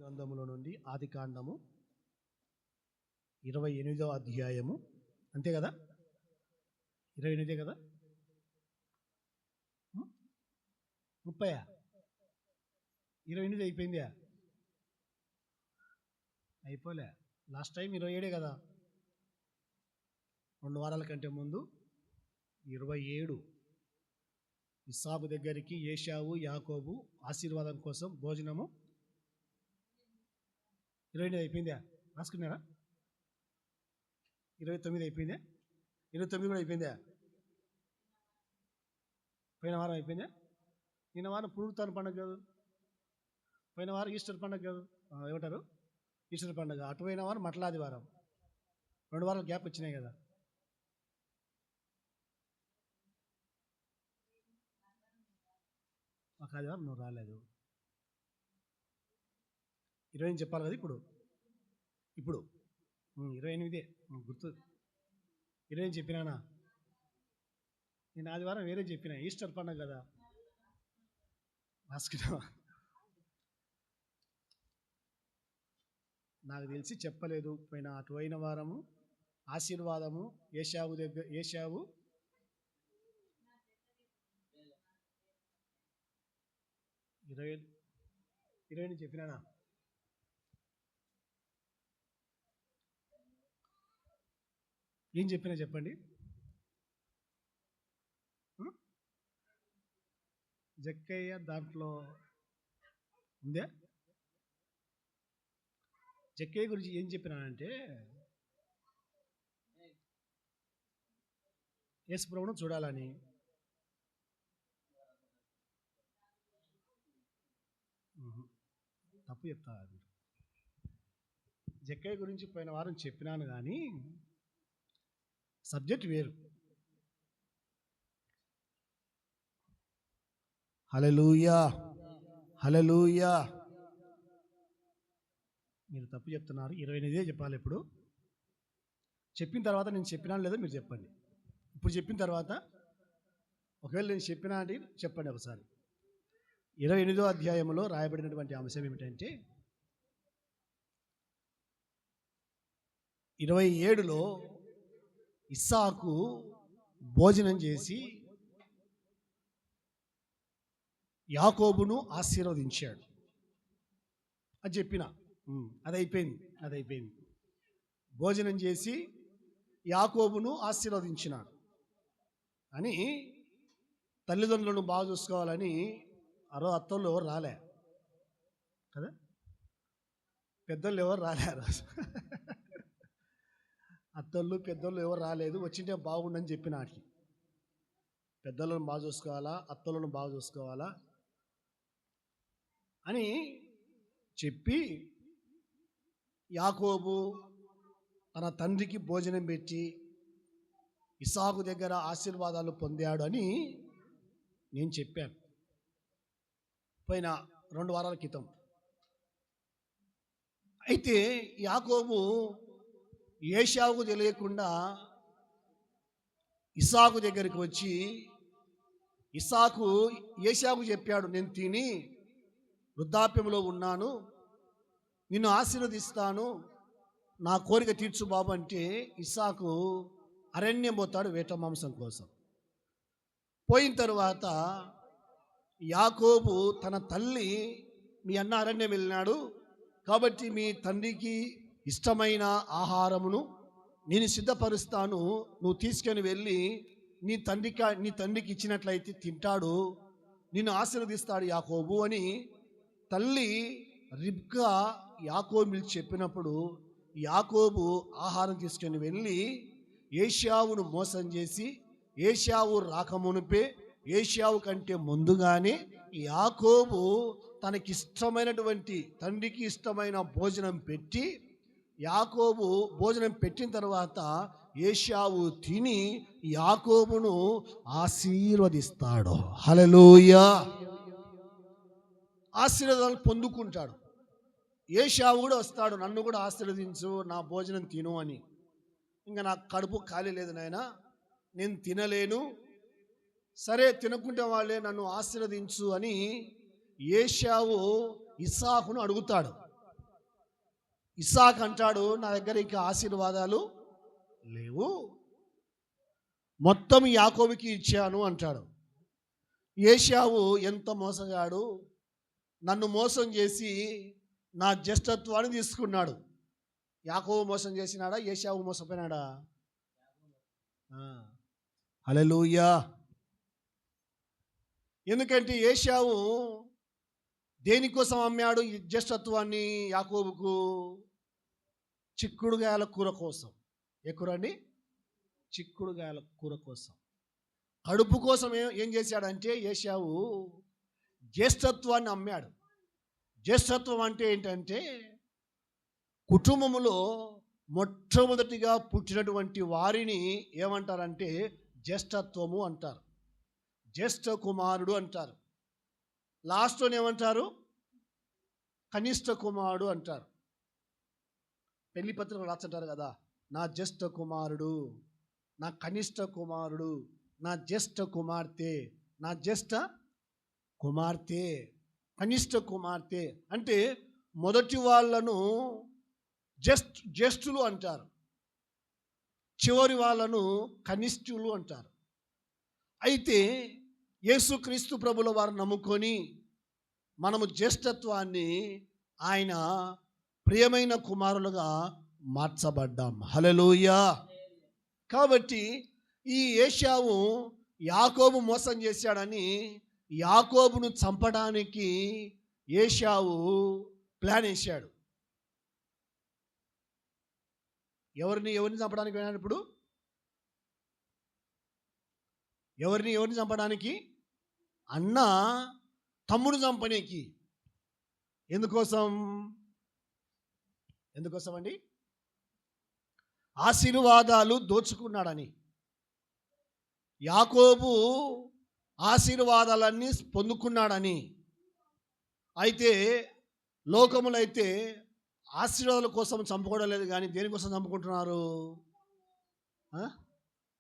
గ్రంథములో నుండి ఆదికాండము 28వ అధ్యాయము. అంతే కదా? 28 కదా? 30 28 అయిపోయిందా? అయిపోలే. లాస్ట్ టైం 27 కదా. 2 వారాల కంటే ముందు 27. ఇస్సాకు దగ్గరికి ఏశావు యాకోబు ఆశీర్వాదం కోసం భోజనము. 28 అయిపోయిందా? రాసుకున్నారా? 29 అయిపోయిందా? 29 కూడా అయిపోయిందా? పోయిన వారం అయిపోయిందా? నిన్న వారం పురుగుతాను పండుగ కాదు, పోయిన వారం ఈస్టర్ పండుగ కాదు, ఏమంటారు ఈస్టర్ పండుగ. అటు పోయిన వారం మట్లాది వారం. 2 వారాలు గ్యాప్ వచ్చినాయి కదా. మాకు ఆదివారం నువ్వు రాలేదు. 20 చెప్పాలి కదా. ఇప్పుడు 28 గుర్తు. 20 చెప్పినానా? నేను ఆదివారం వేరే చెప్పిన, ఈస్టర్ పండుగ కదా. రాసుకున్నావా? నాకు తెలిసి చెప్పలేదు. పోయిన వారము ఆశీర్వాదము ఏశావు దగ్గర, ఏశావు 20 చెప్పినానా? ఏం చెప్పినా చెప్పండి. జక్కయ్య దాంట్లో ఉందే. జక్కయ్య గురించి ఏం చెప్పినానంటే, యేసుప్రభువును చూడాలని. తప్పు చెప్తా. జక్కయ్య గురించి పోయిన వారం చెప్పినాను, కానీ సబ్జెక్ట్ వేరు. హల్లెలూయా, హల్లెలూయా. మీరు తప్పు చెప్తున్నారు. 28 చెప్పాలి. ఇప్పుడు చెప్పిన తర్వాత నేను చెప్పినా లేదో మీరు చెప్పండి. ఇప్పుడు చెప్పిన తర్వాత ఒకవేళ నేను చెప్పినా అంటే చెప్పండి ఒకసారి. 28వ అధ్యాయంలో రాయబడినటువంటి అంశం ఏమిటంటే, 27లో ఇస్సాకు భోజనం చేసి యాకోబును ఆశీర్వదించాడు అని చెప్పిన. అది అయిపోయింది. భోజనం చేసి యాకోబును ఆశీర్వదించినాడు అని తల్లిదండ్రులను బాగా చూసుకోవాలని అత్తోళ్ళు ఎవరు రాలే కదా, పెద్దోళ్ళు ఎవరు రాలే ఆ రోజు. అత్తోళ్ళు పెద్దోళ్ళు ఎవరు రాలేదు. వచ్చింటే బాగుండని చెప్పిన. వాటికి పెద్దలను బాగా చూసుకోవాలా, అత్తోళ్ళను బాగా చూసుకోవాలా అని చెప్పి యాకోబు తన తండ్రికి భోజనం పెట్టి ఇస్సాకు దగ్గర ఆశీర్వాదాలు పొందాడు అని నేను చెప్పాను పోయిన 2 వారాల క్రితం. అయితే యాకోబు ఏశావుకు తెలియకుండా ఇస్సాకు దగ్గరికి వచ్చి, ఇస్సాకు ఏశావుకు చెప్పాడు, నేను తిని వృద్ధాప్యంలో ఉన్నాను, నిన్ను ఆశీర్వదిస్తాను, నా కోరిక తీర్చు బాబు అంటే ఇస్సాకు అరణ్యం పోతాడు వేట మాంసం కోసం. పోయిన తరువాత యాకోబు తన తల్లి, మీ అన్న అరణ్యం వెళ్ళినాడు కాబట్టి మీ తండ్రికి ఇష్టమైన ఆహారమును నేను సిద్ధపరుస్తాను, నువ్వు తీసుకొని వెళ్ళి నీ తండ్రికి ఇచ్చినట్లయితే తింటాడు, నిన్ను ఆశీర్వదిస్తాడు యాకోబు అని తల్లి రిబ్కా యాకోబు చెప్పినప్పుడు యాకోబు ఆహారం తీసుకొని వెళ్ళి ఏశావును మోసం చేసి, ఏశావు రాకమునుపే, ఏశావు కంటే ముందుగానే యాకోబు తనకిష్టమైనటువంటి తండ్రికి ఇష్టమైన భోజనం పెట్టి, యాకోబు భోజనం పెట్టిన తర్వాత ఏశావు తిని యాకోబును ఆశీర్వదిస్తాడు. హల్లెలూయా. ఆశీర్వాదాలు పొందుకుంటాడు. ఏశావు కూడా వస్తాడు, నన్ను కూడా ఆశీర్వదించు, నా భోజనం తిను అని. ఇంకా నాకు కడుపు ఖాళీ లేదు నాయన, నేను తినలేను, సరే తినకుంటే వాళ్ళే, నన్ను ఆశీర్వదించు అని ఏశావు ఇస్సాకును అడుగుతాడు. ఇస్సాకు అంటాడు, నా దగ్గర ఇంకా ఆశీర్వాదాలు లేవు, మొత్తం యాకోబుకి ఇచ్చాను అంటాడు. ఏశావు ఎంత మోసగాడు, నన్ను మోసం చేసి నా జ్యేష్ఠత్వాన్ని తీసుకున్నాడు. యాకోబు మోసం చేసినాడా, ఏశావు మోసపోయినాడా? హల్లెలూయా. ఎందుకంటే ఏశావు దేనికోసం అమ్మాడు ఈ జ్యేష్ఠత్వాన్ని యాకోబుకు? చిక్కుడుగాయల కూర కోసం. ఏ కూర అండి? చిక్కుడుగాయల కూర కోసం. కడుపు కోసం ఏం చేశాడంటే ఏశావు జ్యేష్ఠత్వాన్ని అమ్మాడు. జ్యేష్ఠత్వం అంటే ఏంటంటే కుటుంబములో మొట్టమొదటిగా పుట్టినటువంటి వారిని ఏమంటారంటే జ్యేష్ఠత్వము అంటారు, జ్యేష్ఠ కుమారుడు అంటారు. లాస్ట్లోనే ఏమంటారు? కనిష్ట కుమారుడు అంటారు. పెళ్లి పత్రికలు రాస్తుంటారు కదా, నా జ్యేష్ఠ కుమారుడు, నా కనిష్ట కుమారుడు, నా జ్యేష్ఠ కుమార్తె, నా జ్యేష్ఠ కుమార్తె, కనిష్ట కుమార్తె. అంటే మొదటి వాళ్ళను జ్యేష్ఠులు అంటారు, చివరి వాళ్ళను కనిష్ఠులు అంటారు. అయితే యేసుక్రీస్తు ప్రభుల వారు నమ్ముకొని మనము జ్యేష్ఠత్వాన్ని ఆయన ప్రియమైన కుమారులుగా మార్చబడ్డాం. హల్లెలూయా. కాబట్టి ఈ ఏశావు యాకోబు మోసం చేశాడని యాకోబును చంపడానికి ఏశావు ప్లాన్ వేశాడు. ఎవరిని చంపడానికి పోయినాడు ఇప్పుడు? ఎవరిని చంపడానికి? అన్న తమ్ముడు చంపనీకి. ఎందుకోసం అండి? ఆశీర్వాదాలు దోచుకున్నాడని. యాకోబు ఆశీర్వాదాలన్నీ పొందుకున్నాడని. అయితే లోకములు అయితే ఆశీర్వాదాల కోసం చంపుకోవడం లేదు, కానీ దేనికోసం చంపుకుంటున్నారు?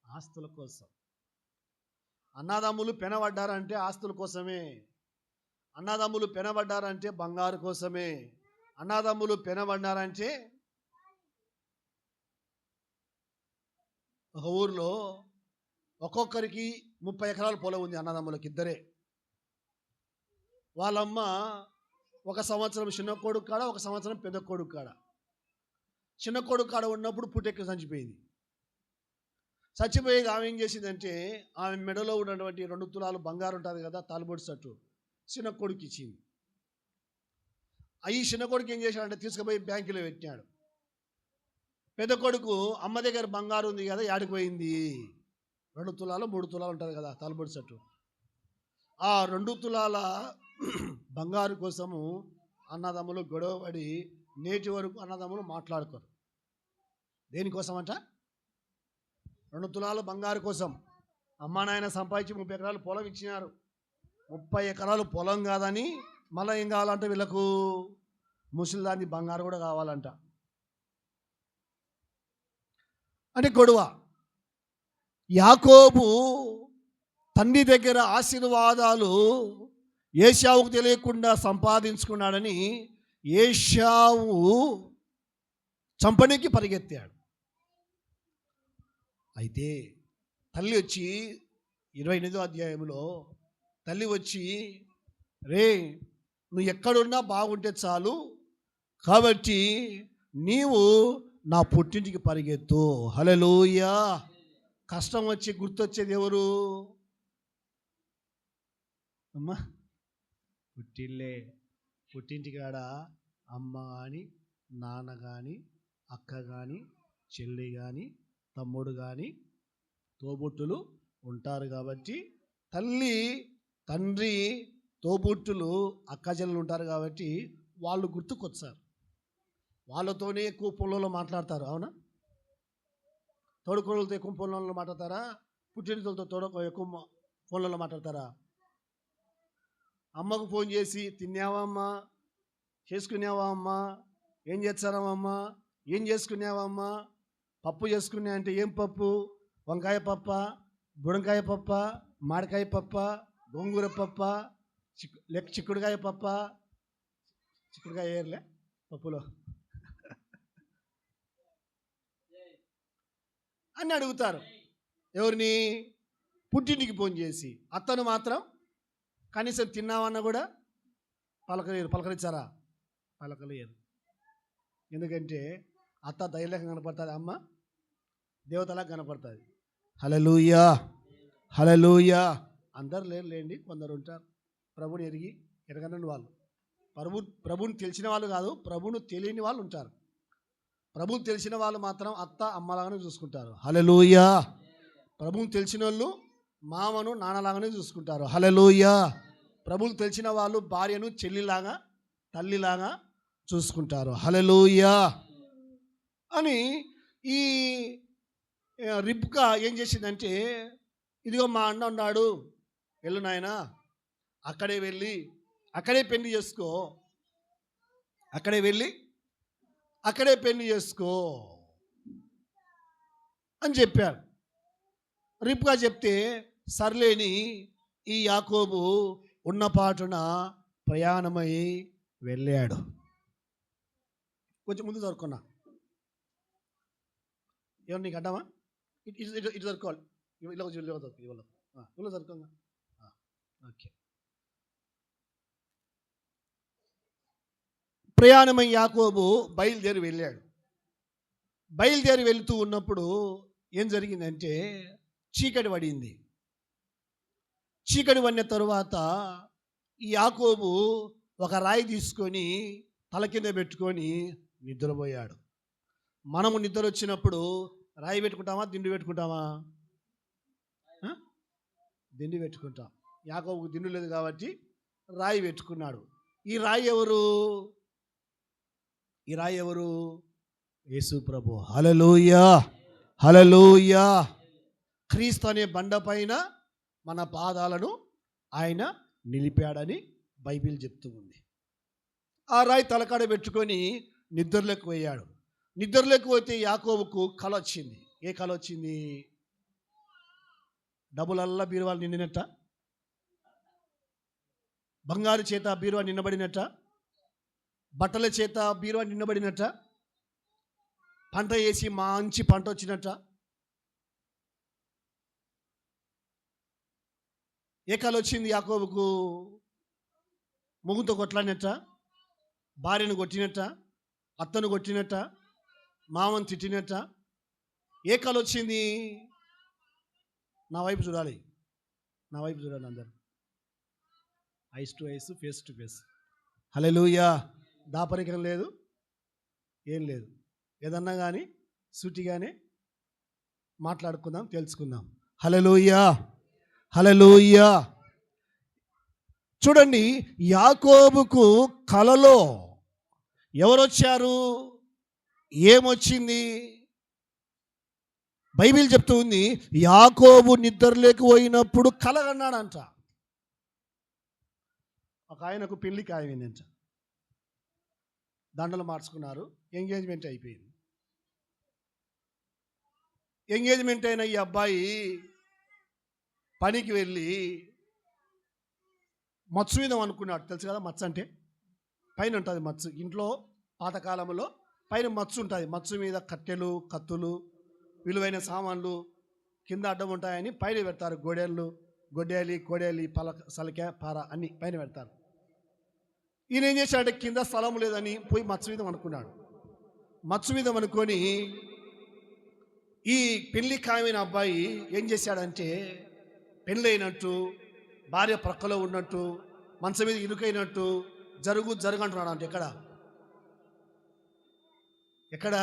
ఆస్తుల కోసం. అన్నదమ్ములు పెనబడ్డారంటే ఆస్తుల కోసమే. అన్నదమ్ములు పెనబడ్డారంటే బంగారు కోసమే. అన్నదమ్ములు పెనబడ్డారంటే ఒక ఊర్లో ఒక్కొక్కరికి 30 ఎకరాల పొలం ఉంది అన్నదమ్ములకి, ఇద్దరే. వాళ్ళమ్మ ఒక సంవత్సరం చిన్న కొడుకు కాడ, ఒక సంవత్సరం పెద్ద కొడుకు కాడ. చిన్న కొడుకు కాడ ఉన్నప్పుడు పుట్టెక్కి చచ్చిపోయింది. చచ్చిపోయేది ఆమె ఏం చేసిందంటే ఆమె మెడలో ఉన్నటువంటి 2 తులాలు బంగారు ఉంటుంది కదా, తాలుబొడి సట్టు, చిన్న కొడుకు ఇచ్చింది. ఈ చిన్న కొడుకు ఏం చేశాడంటే తీసుకుపోయి బ్యాంకులో పెట్టినాడు. పెద్ద కొడుకు అమ్మ దగ్గర బంగారు ఉంది కదా, యాడికి పోయింది? 2 తులాలు 3 తులాలు ఉంటుంది కదా తాలుబొడి సట్టు. ఆ 2 తులాల బంగారు కోసము అన్నదమ్ములు గొడవపడి నేటి వరకు అన్నదమ్ములు మాట్లాడుకోరు. దేనికోసం అంట? 2 తులాల బంగారు కోసం. అమ్మా నాయన సంపాదించి 30 ఎకరాలు పొలం ఇచ్చినారు. 30 ఎకరాలు పొలం కాదని మళ్ళీ ఏం కావాలంటే వీళ్ళకు ముసలిదాన్ని బంగారు కూడా కావాలంట. అంటే గొడవ. యాకోబు తండ్రి దగ్గర ఆశీర్వాదాలు ఏశావుకు తెలియకుండా సంపాదించుకున్నాడని ఏశావు చంపనీకి పరిగెత్తాడు. అయితే తల్లి వచ్చి 28వ అధ్యాయంలో తల్లి వచ్చి, రే నువ్వు ఎక్కడున్నా బాగుంటే చాలు, కాబట్టి నీవు నా పుట్టింటికి పరిగెత్తు. హల్లెలూయా. కష్టం వచ్చి గుర్తొచ్చేది ఎవరు? అమ్మా పుట్టిల్లే. పుట్టింటి కాడ అమ్మ కానీ, నాన్న కానీ, అక్క కానీ, చెల్లి కానీ, తమ్ముడు కానీ, తోబుట్టులు ఉంటారు. కాబట్టి తల్లి, తండ్రి, తోబుట్టులు, అక్క చెల్లెలు ఉంటారు. కాబట్టి వాళ్ళు గుర్తుకొచ్చారు. వాళ్ళతోనే ఎక్కువ పొలంలో మాట్లాడతారు. అవునా? తోడుకోళ్ళతో ఎక్కువ పొలంలో మాట్లాడతారా? పుట్టినతో ఎక్కువ ఫోన్లలో మాట్లాడతారా? అమ్మకు ఫోన్ చేసి తిన్నావా అమ్మా, చేసుకున్నావా అమ్మా, ఏం చేస్తారావమ్మా, ఏం చేసుకున్నావమ్మా, పప్పు చేసుకున్నా అంటే ఏం పప్పు? వంకాయ పప్ప, బుడంకాయ పప్ప, మామిడికాయ పప్ప, గోంగూర పప్ప, చిక్కుడుకాయ పప్ప. చిక్కుడుకాయ ఏర్లే పప్పులో. అని అడుగుతారు. ఎవరిని? పుట్టింటికి ఫోన్ చేసి. అత్తను మాత్రం కనీసం తిన్నామన్నా కూడా పలకలేరు. పలకరించారా? పలకలేరు. ఎందుకంటే అత్త ధైర్యంగా కనపడుతుంది, అమ్మ దేవతలా కనపడుతుంది. హల్లెలూయా, హల్లెలూయా. అందరు లేండి, కొందరు ఉంటారు ప్రభుని ఎరగనని వాళ్ళు. ప్రభుని తెలిసిన వాళ్ళు కాదు, ప్రభును తెలియని వాళ్ళు ఉంటారు. ప్రభుని తెలిసిన వాళ్ళు మాత్రం అత్త అమ్మలాగానే చూసుకుంటారు. హల్లెలూయా. ప్రభుని తెలిసిన వాళ్ళు మామను నాన్నలాగానే చూసుకుంటారు. హల్లెలూయా. ప్రభువులు తెలిసిన వాళ్ళు భార్యను చెల్లిలాగా తల్లిలాగా చూసుకుంటారు. హల్లెలూయా. అని ఈ రిబ్కా ఏం చేసిందంటే, ఇదిగో మా అన్న ఉన్నాడు, వెళ్ళు నాయనా, అక్కడే వెళ్ళి అక్కడే పెళ్లి చేసుకో, అక్కడే వెళ్ళి అక్కడే పెళ్లి చేసుకో అని చెప్పారు. రిబ్కా చెప్తే సర్లేని ఈ యాకోబు ఉన్నపాటున ప్రయాణమై వెళ్ళాడు. కొంచెం ముందు జరుపుకున్నా. ఏమన్నా నీకు అడ్డామా? ఇటు జరుపుకోవాలి. ఇలా జరుపుకోగా. ఓకే. ప్రయాణమై యాకోబు బయలుదేరి వెళ్ళాడు. బయలుదేరి వెళుతూ ఉన్నప్పుడు ఏం జరిగిందంటే, చీకటి పడింది. చీకటి పడిన తరువాత ఈ యాకోబు ఒక రాయి తీసుకొని తల కింద పెట్టుకొని నిద్రపోయాడు. మనము నిద్ర వచ్చినప్పుడు రాయి పెట్టుకుంటామా, దిండు పెట్టుకుంటామా? దిండు పెట్టుకుంటాం. యాకోబుకు దిండు లేదు కాబట్టి రాయి పెట్టుకున్నాడు. ఈ రాయి ఎవరు? ఈ రాయి ఎవరు? యేసు ప్రభు. హల్లెలూయా, హల్లెలూయా. క్రీస్తు అనే బండ పైన మన పాదాలను ఆయన నిలిపాడని బైబిల్ చెప్తూ ఉంది. ఆ రాయి తలకాడ పెట్టుకొని నిద్రలోకి పోయాడు. నిద్రలోకి పోతే యాకోబుకు కల వచ్చింది. ఏ కల వచ్చింది? డబ్బులల్లా బీరువాలు నిండినట్ట, బంగారు చేత బీరువా నిండబడినట్ట, బట్టల చేత బీరువా నిండబడినట్ట, పంట వేసి మంచి పంట వచ్చినట్ట. ఏ కల వచ్చింది యాకోబుకు? మొగుతో కొట్లాడినట్ట, భార్యను కొట్టినట్ట, అత్తను కొట్టినట్ట, మామను తిట్టినట్ట. ఏ కల వచ్చింది? నా వైపు చూడాలి, నా వైపు చూడాలి అందరు. Eyes to eyes, face to face. Hallelujah. దాపరికం లేదు, ఏం లేదు. ఏదన్నా కానీ సూటిగానే మాట్లాడుకుందాం, తెలుసుకుందాం. హల్లెలూయా, హల్లెలూయా. చూడండి, యాకోబుకు కలలో ఎవరొచ్చారు? ఏమొచ్చింది? బైబిల్ చెప్తూ ఉంది, యాకోబు నిద్రలోకి పోయినప్పుడు కలగన్నాడంట. ఒక ఆయనకు పెళ్లికి ఆయనంట, దండలు మార్చుకున్నారు, ఎంగేజ్మెంట్ అయిపోయింది. ఎంగేజ్మెంట్ అయిన ఈ అబ్బాయి పనికి వెళ్ళి మత్స్సు మీద అనుకున్నాడు. తెలుసు కదా మత్స్సు అంటే? పైన ఉంటుంది మత్స్సు. ఇంట్లో పాతకాలంలో పైన మత్స్సు ఉంటుంది. మత్స్సు మీద కట్టెలు, కత్తులు, విలువైన సామాన్లు కింద అడ్డం ఉంటాయని పైన పెడతారు. గొడ్డేలి, కోడేలి, సలక, పార అన్నీ పైన పెడతారు. ఈయన ఏం చేశాడంటే, కింద స్థలం లేదని పోయి మత్స్సు మీద అనుకున్నాడు. మత్స్సు మీద అనుకొని ఈ పెళ్లి ఖాయమైన అబ్బాయి ఏం చేశాడంటే, పెళ్ళైనట్టు, భార్య ప్రక్కలో ఉన్నట్టు, మంచం మీద ఇరుకైనట్టు జరుగంటున్నాడు. అంటే ఎక్కడ?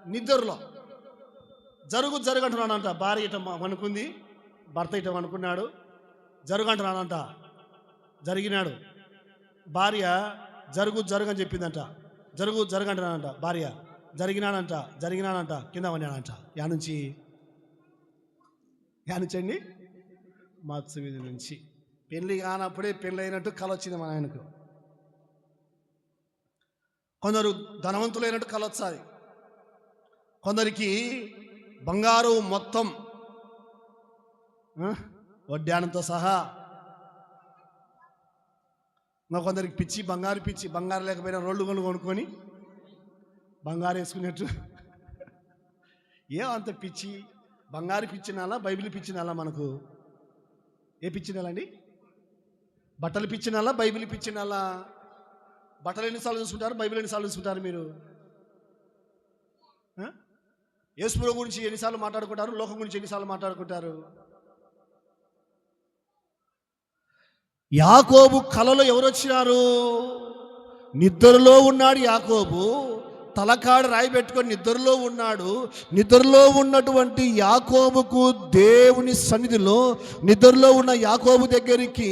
నిద్రలో జరుగంటున్నాడంట. భార్య ఇట అనుకుంది, భర్త ఇట అనుకున్నాడు, జరుగంటున్నాడంట. జరిగినాడు. భార్య జరుగని చెప్పిందంట. జరుగంటున్నాడంట. భార్య జరిగినాడంట. కింద పడినాడంట. యానుంచండి మత్స్సు మీద నుంచి. పెళ్ళి కానప్పుడే పెళ్ళి అయినట్టు కల వచ్చింది మన ఆయనకు. కొందరు ధనవంతులైనట్టు కల వచ్చాది, కొందరికి బంగారు మొత్తం వడ్డానంతో సహా, కొందరికి పిచ్చి, బంగారు లేకపోయినా రోడ్లు కొనుక్కొని బంగారు వేసుకున్నట్టు. ఏమంత పిచ్చి బంగారు పిచ్చినాలా, బైబిల్ పిచ్చినాలా? మనకు ఏ పిచ్చినాలండి? బట్టలు పిచ్చినాలా, బైబిల్ పిచ్చినాలా? బట్టలు ఎన్నిసార్లు చూసుకుంటారు, బైబిల్ ఎన్నిసార్లు చూసుకుంటారు మీరు? యేసు గురించి ఎన్నిసార్లు మాట్లాడుకుంటారు, లోకం గురించి ఎన్నిసార్లు మాట్లాడుకుంటారు? యాకోబు కలలో ఎవరు వచ్చినారు? నిద్రలో ఉన్నాడు యాకోబు, తలకాడ రాయి పెట్టుకొని నిద్రలో ఉన్నాడు. నిద్రలో ఉన్నటువంటి యాకోబుకు దేవుని సన్నిధిలో, నిద్రలో ఉన్న యాకోబు దగ్గరికి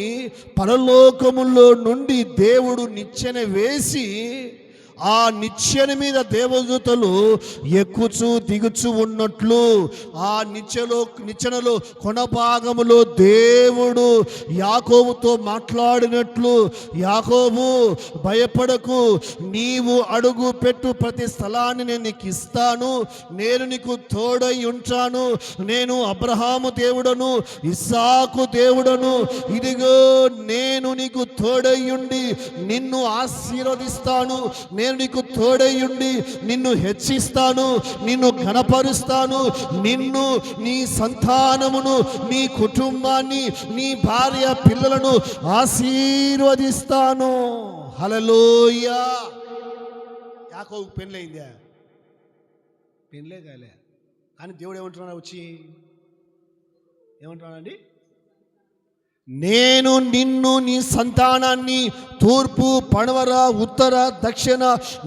పరలోకములో నుండి దేవుడు నిచ్చెన వేసి, ఆ నిచ్చెన మీద దేవదూతలు ఎక్కుచూ దిగుచూ ఉన్నట్లు, ఆ నిచ్చెనలో కొనభాగములో దేవుడు యాకోబుతో మాట్లాడినట్లు, యాకోబు భయపడకు, నీవు అడుగు పెట్టు ప్రతి స్థలాన్ని నేను నీకు ఇస్తాను, నేను నీకు తోడై ఉంటాను, నేను అబ్రహాము దేవుడను, ఇస్సాకు దేవుడను, ఇదిగో నేను నీకు తోడై ఉండి నిన్ను ఆశీర్వదిస్తాను, నేను నీకు తోడయ్యుండి నిన్ను హెచ్చిస్తాను, నిన్ను ఘనపరుస్తాను, నిన్ను, నీ సంతానమును, నీ కుటుంబాన్ని, నీ భార్య పిల్లలను ఆశీర్వదిస్తాను. హల్లెలూయా. యాకోబు పెళ్ళయిందా? పెళ్ళే కాలే. కానీ దేవుడు ఏమంటున్నాడు వచ్చి? ఏమంటున్నాడండి? నేను నిన్ను, నీ సంతానాన్ని తూర్పు, పడమర, ఉత్తర, దక్షిణ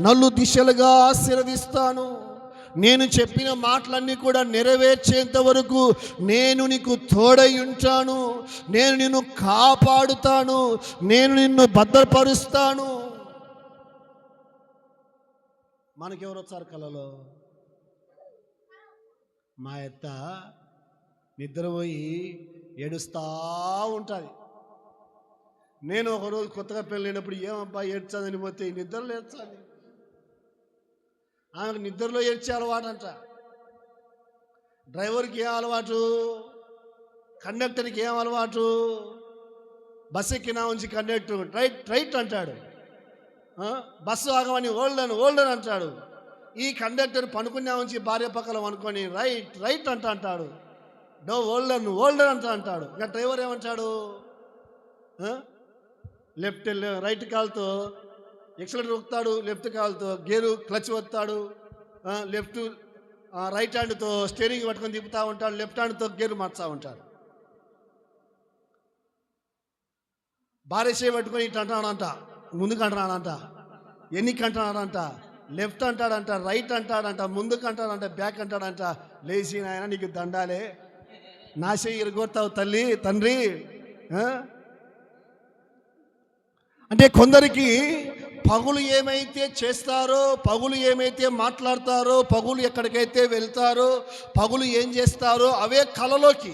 నలు దిశలుగా ఆశీర్వదిస్తాను. నేను చెప్పిన మాటలన్నీ కూడా నెరవేర్చేంత వరకు నేను నీకు తోడై ఉంటాను, నేను నిన్ను కాపాడుతాను, నేను నిన్ను భద్రపరుస్తాను. మనకెవరు వచ్చారు కలలో? మా అత్త నిద్రపోయి ఏడుస్తూ ఉంటుంది. నేను ఒకరోజు కొత్తగా పెళ్ళైనప్పుడు ఏమబ్బా ఏడ్చాదని పోతే నిద్రలో ఏడ్చాలి. ఆమెకు నిద్రలో ఏడ్చే అలవాటు అంట. డ్రైవర్కి ఏం అలవాటు, కండక్టర్కి ఏం అలవాటు? బస్సు ఎక్కినా ఉంచి కండక్టర్ రైట్ రైట్ అంటాడు, బస్సు ఆగమని ఓల్డన్ అంటాడు. ఈ కండక్టర్ పనుకున్నా ఉంచి భార్య పక్కన అనుకొని రైట్ రైట్ అంటాడు. డో ఓల్డర్ అంటాడు. ఇంకా డ్రైవర్ ఏమంటాడు? రైట్ కాల్తో ఎక్సలెటర్ ఒక్కుతాడు, లెఫ్ట్ కాల్తో గేరు క్లచ్ వస్తాడు, లెఫ్ట్ రైట్ హ్యాండ్తో స్టీరింగ్ పట్టుకొని తిప్పుతూ ఉంటాడు, లెఫ్ట్ హ్యాండ్తో గేరు మార్చుతూ ఉంటాడు. భార్య చేయి పట్టుకొని ఇటు అంటాడంట, ముందుకు అంటున్నాడంట, ఎన్నికి అంటున్నాడంట, లెఫ్ట్ అంటాడంట, రైట్ అంటాడంట, ముందుకు అంటాడంట, బ్యాక్ అంటాడంట. లేచి నాయన నీకు దండాలే, నా చెయ్యి ఇరగొడతావు తల్లి తండ్రి. అంటే కొందరికి పగులు ఏమైతే చేస్తారో, పగులు ఏమైతే మాట్లాడతారో, పగులు ఎక్కడికైతే వెళ్తారో, పగులు ఏం చేస్తారో అవే కలలోకి.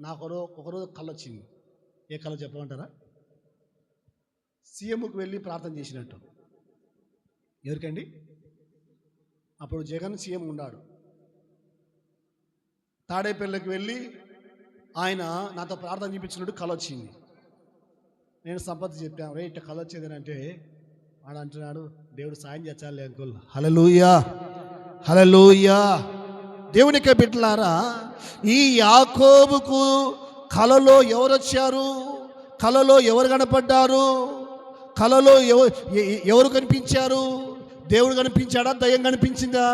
నాకు ఒకరోజు కళ వచ్చింది. ఏ కళ చెప్పమంటారా? సీఎంకి వెళ్ళి ప్రార్థన చేసినట్టు. ఎవరికండి? అప్పుడు జగన్ సీఎం ఉన్నాడు. తాడేపల్లికి వెళ్ళి ఆయన నాతో ప్రార్థన చేయించినట్టు కళ వచ్చింది. నేను సంపత్తి చెప్పాను, రే ఇట్లా కళ వచ్చేది అంటే వాడు అంటున్నాడు, దేవుడు సాయం చేయాలి అంకుల్. హల్లెలూయా, హల్లెలూయా. దేవునికి బిడ్డలారా, ఈ యాకోబుకు కలలో ఎవరు వచ్చారు? కలలో ఎవరు కనపడ్డారు? కలలో ఎవరు కనిపించారు? దేవుడు కనిపించాడా? దయ్యం కనిపించిందా?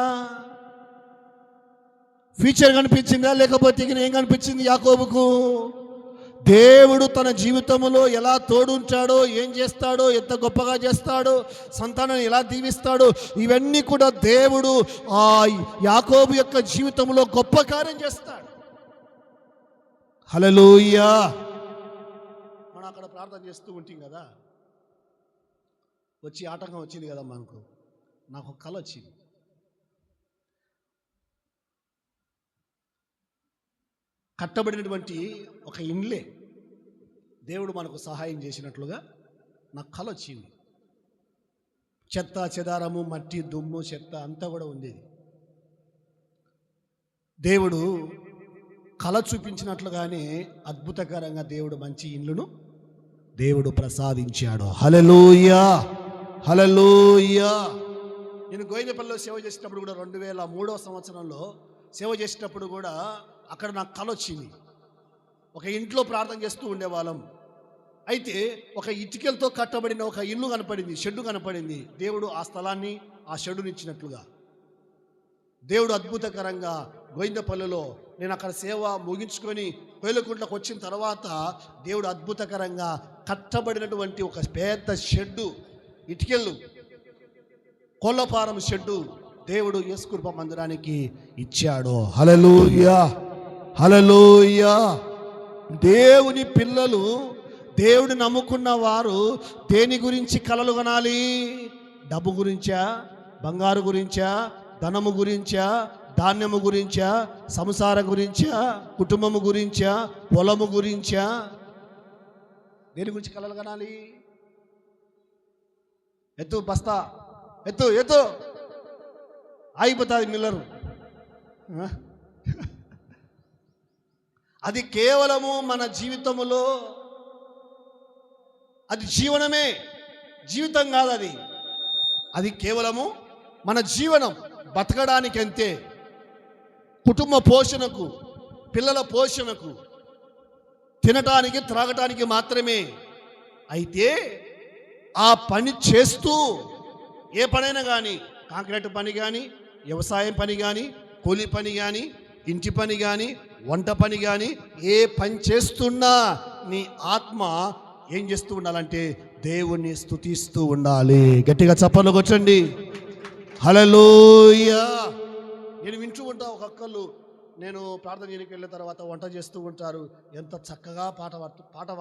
ఫ్యూచర్ కనిపించిందా? లేకపోతే ఏం కనిపించింది యాకోబుకు? దేవుడు తన జీవితంలో ఎలా తోడుంటాడో, ఏం చేస్తాడో, ఎంత గొప్పగా చేస్తాడో, సంతానాన్ని ఎలా దీవిస్తాడో, ఇవన్నీ కూడా దేవుడు ఆ యాకోబు యొక్క జీవితంలో గొప్ప కార్యం చేస్తాడు. హల్లెలూయా. మనం అక్కడ ప్రార్థన చేస్తూ ఉంటాం కదా, వచ్చి ఆటంకం వచ్చింది కదా మనకు. నాకు కళ వచ్చింది. కట్టబడినటువంటి ఒక ఇండ్లే దేవుడు మనకు సహాయం చేసినట్లుగా నాకు కళ వచ్చింది. చెత్త చెదారము, మట్టి, దుమ్ము, చెత్త అంతా కూడా ఉండేది. దేవుడు కళ చూపించినట్లుగానే అద్భుతకరంగా దేవుడు మంచి ఇండ్లను దేవుడు ప్రసాదించాడు. హల్లెలూయా, హల్లెలూయా. నేను గోవిందపల్లిలో సేవ చేసినప్పుడు కూడా 2003వ సంవత్సరంలో సేవ చేసినప్పుడు కూడా అక్కడ నాకు కల వచ్చింది. ఒక ఇంట్లో ప్రార్థన చేస్తూ ఉండేవాళ్ళం. అయితే ఒక ఇటుకలతో కట్టబడిన ఒక ఇల్లు కనపడింది, షెడ్డు కనపడింది. దేవుడు ఆ స్థలాన్ని, ఆ షెడ్డునిచ్చినట్లుగా దేవుడు అద్భుతకరంగా గోవిందపల్లిలో నేను అక్కడ సేవ ముగించుకొని కోయిలకుంట్లకు వచ్చిన తర్వాత దేవుడు అద్భుతకరంగా కట్టబడినటువంటి ఒక పెద్ద షెడ్డు, ఇటుకెళ్ళు కోళ్ళపారం షెడ్డు దేవుడు యేసుకృప మందిరానికి ఇచ్చాడు. హల్లెలూయా, హల్లెలూయా. దేవుని పిల్లలు, దేవుడు నమ్ముకున్న వారు దేని గురించి కలలు కనాలి? డబ్బు గురించా, బంగారు గురించా, ధనము గురించా, ధాన్యము గురించా, సంసారం గురించా, కుటుంబము గురించా, పొలము గురించా? దేని గురించి కలలు కనాలి? ఎత్తు బస్తా, ఎత్తు ఎత్తు, ఆగిపోతుంది మిల్లరు. అది కేవలము మన జీవితములో అది జీవనమే, జీవితం కాదు అది. అది కేవలము మన జీవనం, బతకడానికి అంతే. కుటుంబ పోషణకు, పిల్లల పోషణకు, తినటానికి త్రాగటానికి మాత్రమే. అయితే ఆ పని చేస్తూ ఏ పనైనా కానీ, కాంక్రీట్ పని కానీ, వ్యవసాయం పని కానీ, కూలి పని కానీ, ఇంటి పని కానీ, వంట పని కానీ, ఏ పని చేస్తున్నా నీ ఆత్మ ఏం చేస్తూ ఉండాలంటే దేవుణ్ణి స్తుతిస్తూ ఉండాలి. గట్టిగా చప్పట్లు కొట్టండి. హల్లెలూయా. నేను వింటూ ఉంటా, ఒక్కొక్కళ్ళు నేను ప్రార్థన చేయడానికి వెళ్ళిన తర్వాత వంట చేస్తూ ఉంటారు. ఎంత చక్కగా పాట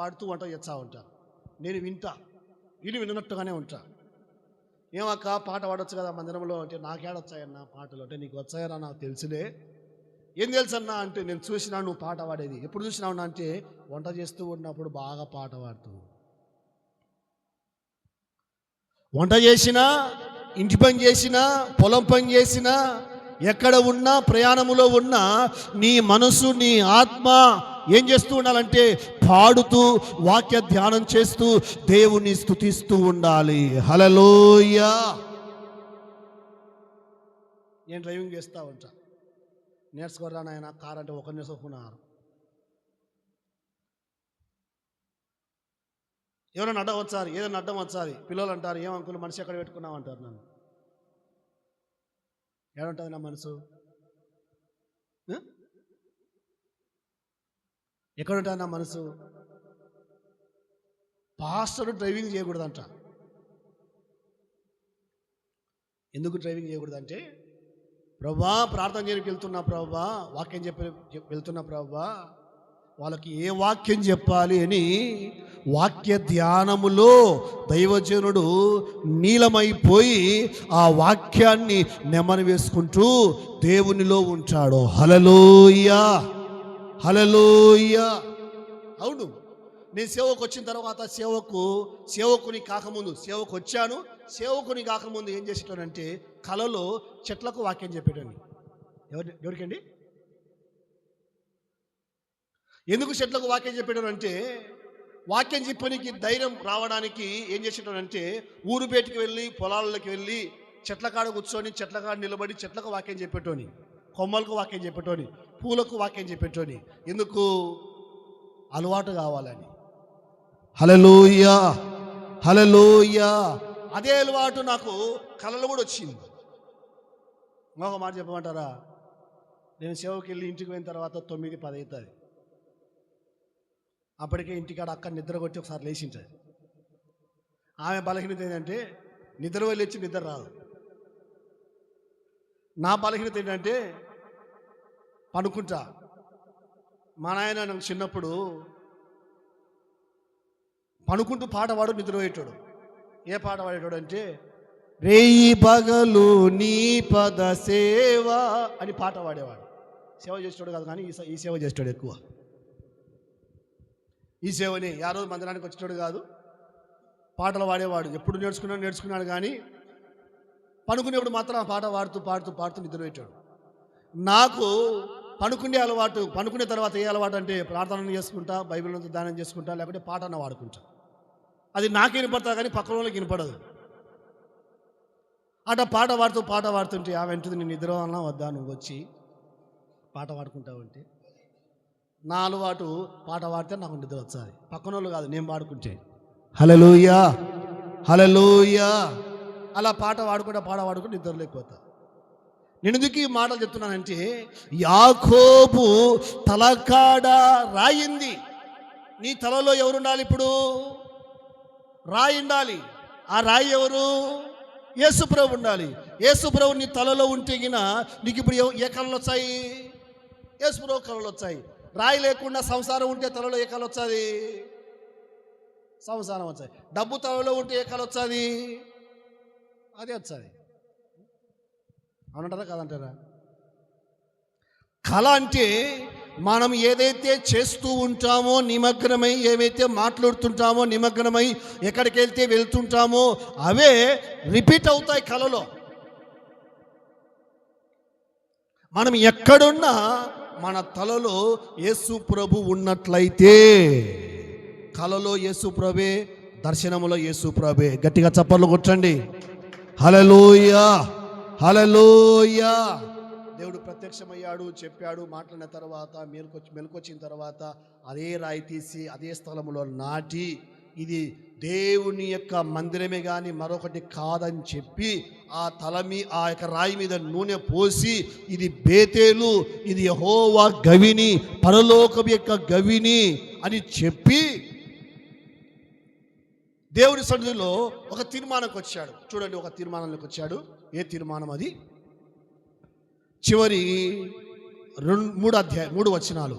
పాడుతూ వంట చేస్తూ ఉంటారు. నేను విన్నట్టుగానే ఉంటా. ఏమక్క పాట పాడొచ్చు కదా మందిరంలో అంటే, నాకేడొచ్చాయన్నా పాటలు అంటే, నీకు వచ్చాయన్నా నాకు తెలుసులే. ఏం తెలుసన్నా అంటే, నేను చూసినా నువ్వు పాట పాడేది. ఎప్పుడు చూసినావున్నా అంటే, వంట చేస్తూ ఉన్నప్పుడు బాగా పాట పాడుతూ. వంట చేసినా, ఇంటి పని చేసినా, పొలం పని చేసినా, ఎక్కడ ఉన్నా, ప్రయాణములో ఉన్నా నీ మనసు, నీ ఆత్మ ఏం చేస్తూ ఉండాలంటే పాడుతూ, వాక్య ధ్యానం చేస్తూ దేవుని స్తుతిస్తూ ఉండాలి. హల్లెలూయా. నేను డ్రైవింగ్ చేస్తూ ఉంటా. నేర్చుకోరా నాయన కార్ అంటే ఒక నేర్చుకున్నారు. ఎవరైనా అడ్డం వచ్చారు, ఏదైనా అడ్డం వచ్చాది, పిల్లలు అంటారు, ఏమనుకున్న మనిషి ఎక్కడ పెట్టుకున్నావు అంటారు. నన్ను ఏడుంటుంది నా మనసు? ఎక్కడుంటుంది నా మనసు? పాస్టర్ డ్రైవింగ్ చేయకూడదంట. ఎందుకు డ్రైవింగ్ చేయకూడదంటే, ప్రభువా ప్రార్థన చేయడానికి వెళ్తున్నా, ప్రభువా వాక్యం వెళ్తున్నా, ప్రభువా వాళ్ళకి ఏ వాక్యం చెప్పాలి అని వాక్య ధ్యానములో దైవజనుడు నీలమైపోయి ఆ వాక్యాన్ని నెమరు వేసుకుంటూ దేవునిలో ఉంటాడు. హల్లెలూయా, హల్లెలూయా. అవును, నేను సేవకు వచ్చిన తర్వాత సేవకుని కాకముందు, సేవకు వచ్చాను, సేవకుని కాకముందు ఏం చేసేటానంటే కలలో చెట్లకు వాక్యం చెప్పేటండి. ఎవరికండి? ఎందుకు చెట్లకు వాక్యం చెప్పాడు అంటే, వాక్యం చెప్పడానికి ధైర్యం రావడానికి ఏం చేసేటోనంటే, ఊరు బయటికి వెళ్ళి, పొలాలకి వెళ్ళి, చెట్ల కాడ కూర్చొని, చెట్ల కాడ నిలబడి చెట్లకు వాక్యం చెప్పేటోని, కొమ్మలకు వాక్యం చెప్పేటోని, పూలకు వాక్యం చెప్పేటోని. ఎందుకు? అలవాటు కావాలని. హల్లెలూయా, హల్లెలూయా. అదే అలవాటు నాకు కళలు కూడా వచ్చింది. ఒక మాట చెప్పమంటారా? నేను సేవకి వెళ్ళి ఇంటికి పోయిన తర్వాత 9-10 అవుతుంది. అప్పటికే ఇంటికాడ అక్క నిద్ర కొట్టి ఒకసారి లేచింటుంది. ఆమె బలహీనత ఏంటంటే నిద్ర వెళ్ళి వచ్చి నిద్ర రాదు. నా బలహీనత ఏంటంటే పడుకుంటా. మా నాయన నాకు చిన్నప్పుడు పడుకుంటూ పాట పాడు నిద్రపోయేటాడు. ఏ పాట పాడేటాడు అంటే, రేయి పగలు నీ పద సేవ అని పాట పాడేవాడు. సేవ చేసేవాడు కాదు, కానీ ఈ సేవ చేసేవాడు ఎక్కువ. ఈ సేవని ఆ రోజు మందిరానికి వచ్చేవాడు కాదు, పాటలు పాడేవాడు. ఎప్పుడు నేర్చుకున్నాడు కానీ పడుకునేప్పుడు మాత్రం ఆ పాట పాడుతూ నిద్రపోయేటాడు. నాకు పడుకునే అలవాటు. పడుకునే తర్వాత ఏ అలవాటు అంటే, ప్రార్థన చేసుకుంటా, బైబిల్ నుంచి ధ్యానం చేసుకుంటా, లేకుంటే పాటన వాడుకుంటా. అది నాకు వినపడతా కానీ పక్కన వాళ్ళకి వినపడదు. అట పాట పాడుతుంటే ఆమె అంటుంది, నేను నిద్ర అన్నా వద్దా, నువ్వు వచ్చి పాట పాడుకుంటావంటే. నా అలవాటు పాట పాడితే నాకు నిద్ర వచ్చాది, పక్కన వాళ్ళు కాదు, నేను పాడుకుంటే. హల్లెలూయా హల్లెలూయా. అలా పాట పాడుకుంటే నిద్ర లేకపోతా. నేను ఎందుకు ఈ మాటలు చెప్తున్నానంటే, యాకోబు తలకాడ రాయింది. నీ తలలో ఎవరుండాలి? ఇప్పుడు రాయి ఉండాలి. ఆ రాయి ఎవరు? యేసుప్రభు ఉండాలి. యేసుప్రభు నీ తలలో ఉంటే గిన నీకు ఇప్పుడు ఏ కళలు వచ్చాయి? యేసుప్రభు కళలు వచ్చాయి. రాయి లేకుండా సంసారం ఉంటే తలలో ఏ కళ వచ్చాది? సంసారం వచ్చాయి. డబ్బు తలలో ఉంటే ఏ కళ వచ్చాది? అదే వచ్చాది. అవునంటారా కాదంటారా? కళ అంటే మనం ఏదైతే చేస్తూ ఉంటామో నిమగ్నమై, ఏవైతే మాట్లాడుతుంటామో నిమగ్నమై, ఎక్కడికి వెళ్తే వెళ్తుంటామో అవే రిపీట్ అవుతాయి కళలో. మనం ఎక్కడున్నా మన తలలో యేసు ప్రభు ఉన్నట్లయితే కళలో యేసు ప్రభే, దర్శనములో యేసు ప్రభే. గట్టిగా చప్పట్లు కొట్టండి. హల్లెలూయా హల్లెలూయా. దేవుడు ప్రత్యక్షమయ్యాడు, చెప్పాడు, మాట్లాడిన తర్వాత మెలకొచ్చిన తర్వాత అదే రాయి తీసి అదే స్థలంలో నాటి, ఇది దేవుని యొక్క మందిరమే కానీ మరొకటి కాదని చెప్పి ఆ యొక్క రాయి మీద నూనె పోసి, ఇది బేతేలు, ఇది యెహోవా గవిని, పరలోకం యొక్క గవిని అని చెప్పి దేవుని సన్నిధిలో ఒక తీర్మానానికి వచ్చాడు. చూడండి, ఒక తీర్మానానికి వచ్చాడు. ఏ తీర్మానం అది? చివరి 3 అధ్యాయం 3 వచనాలు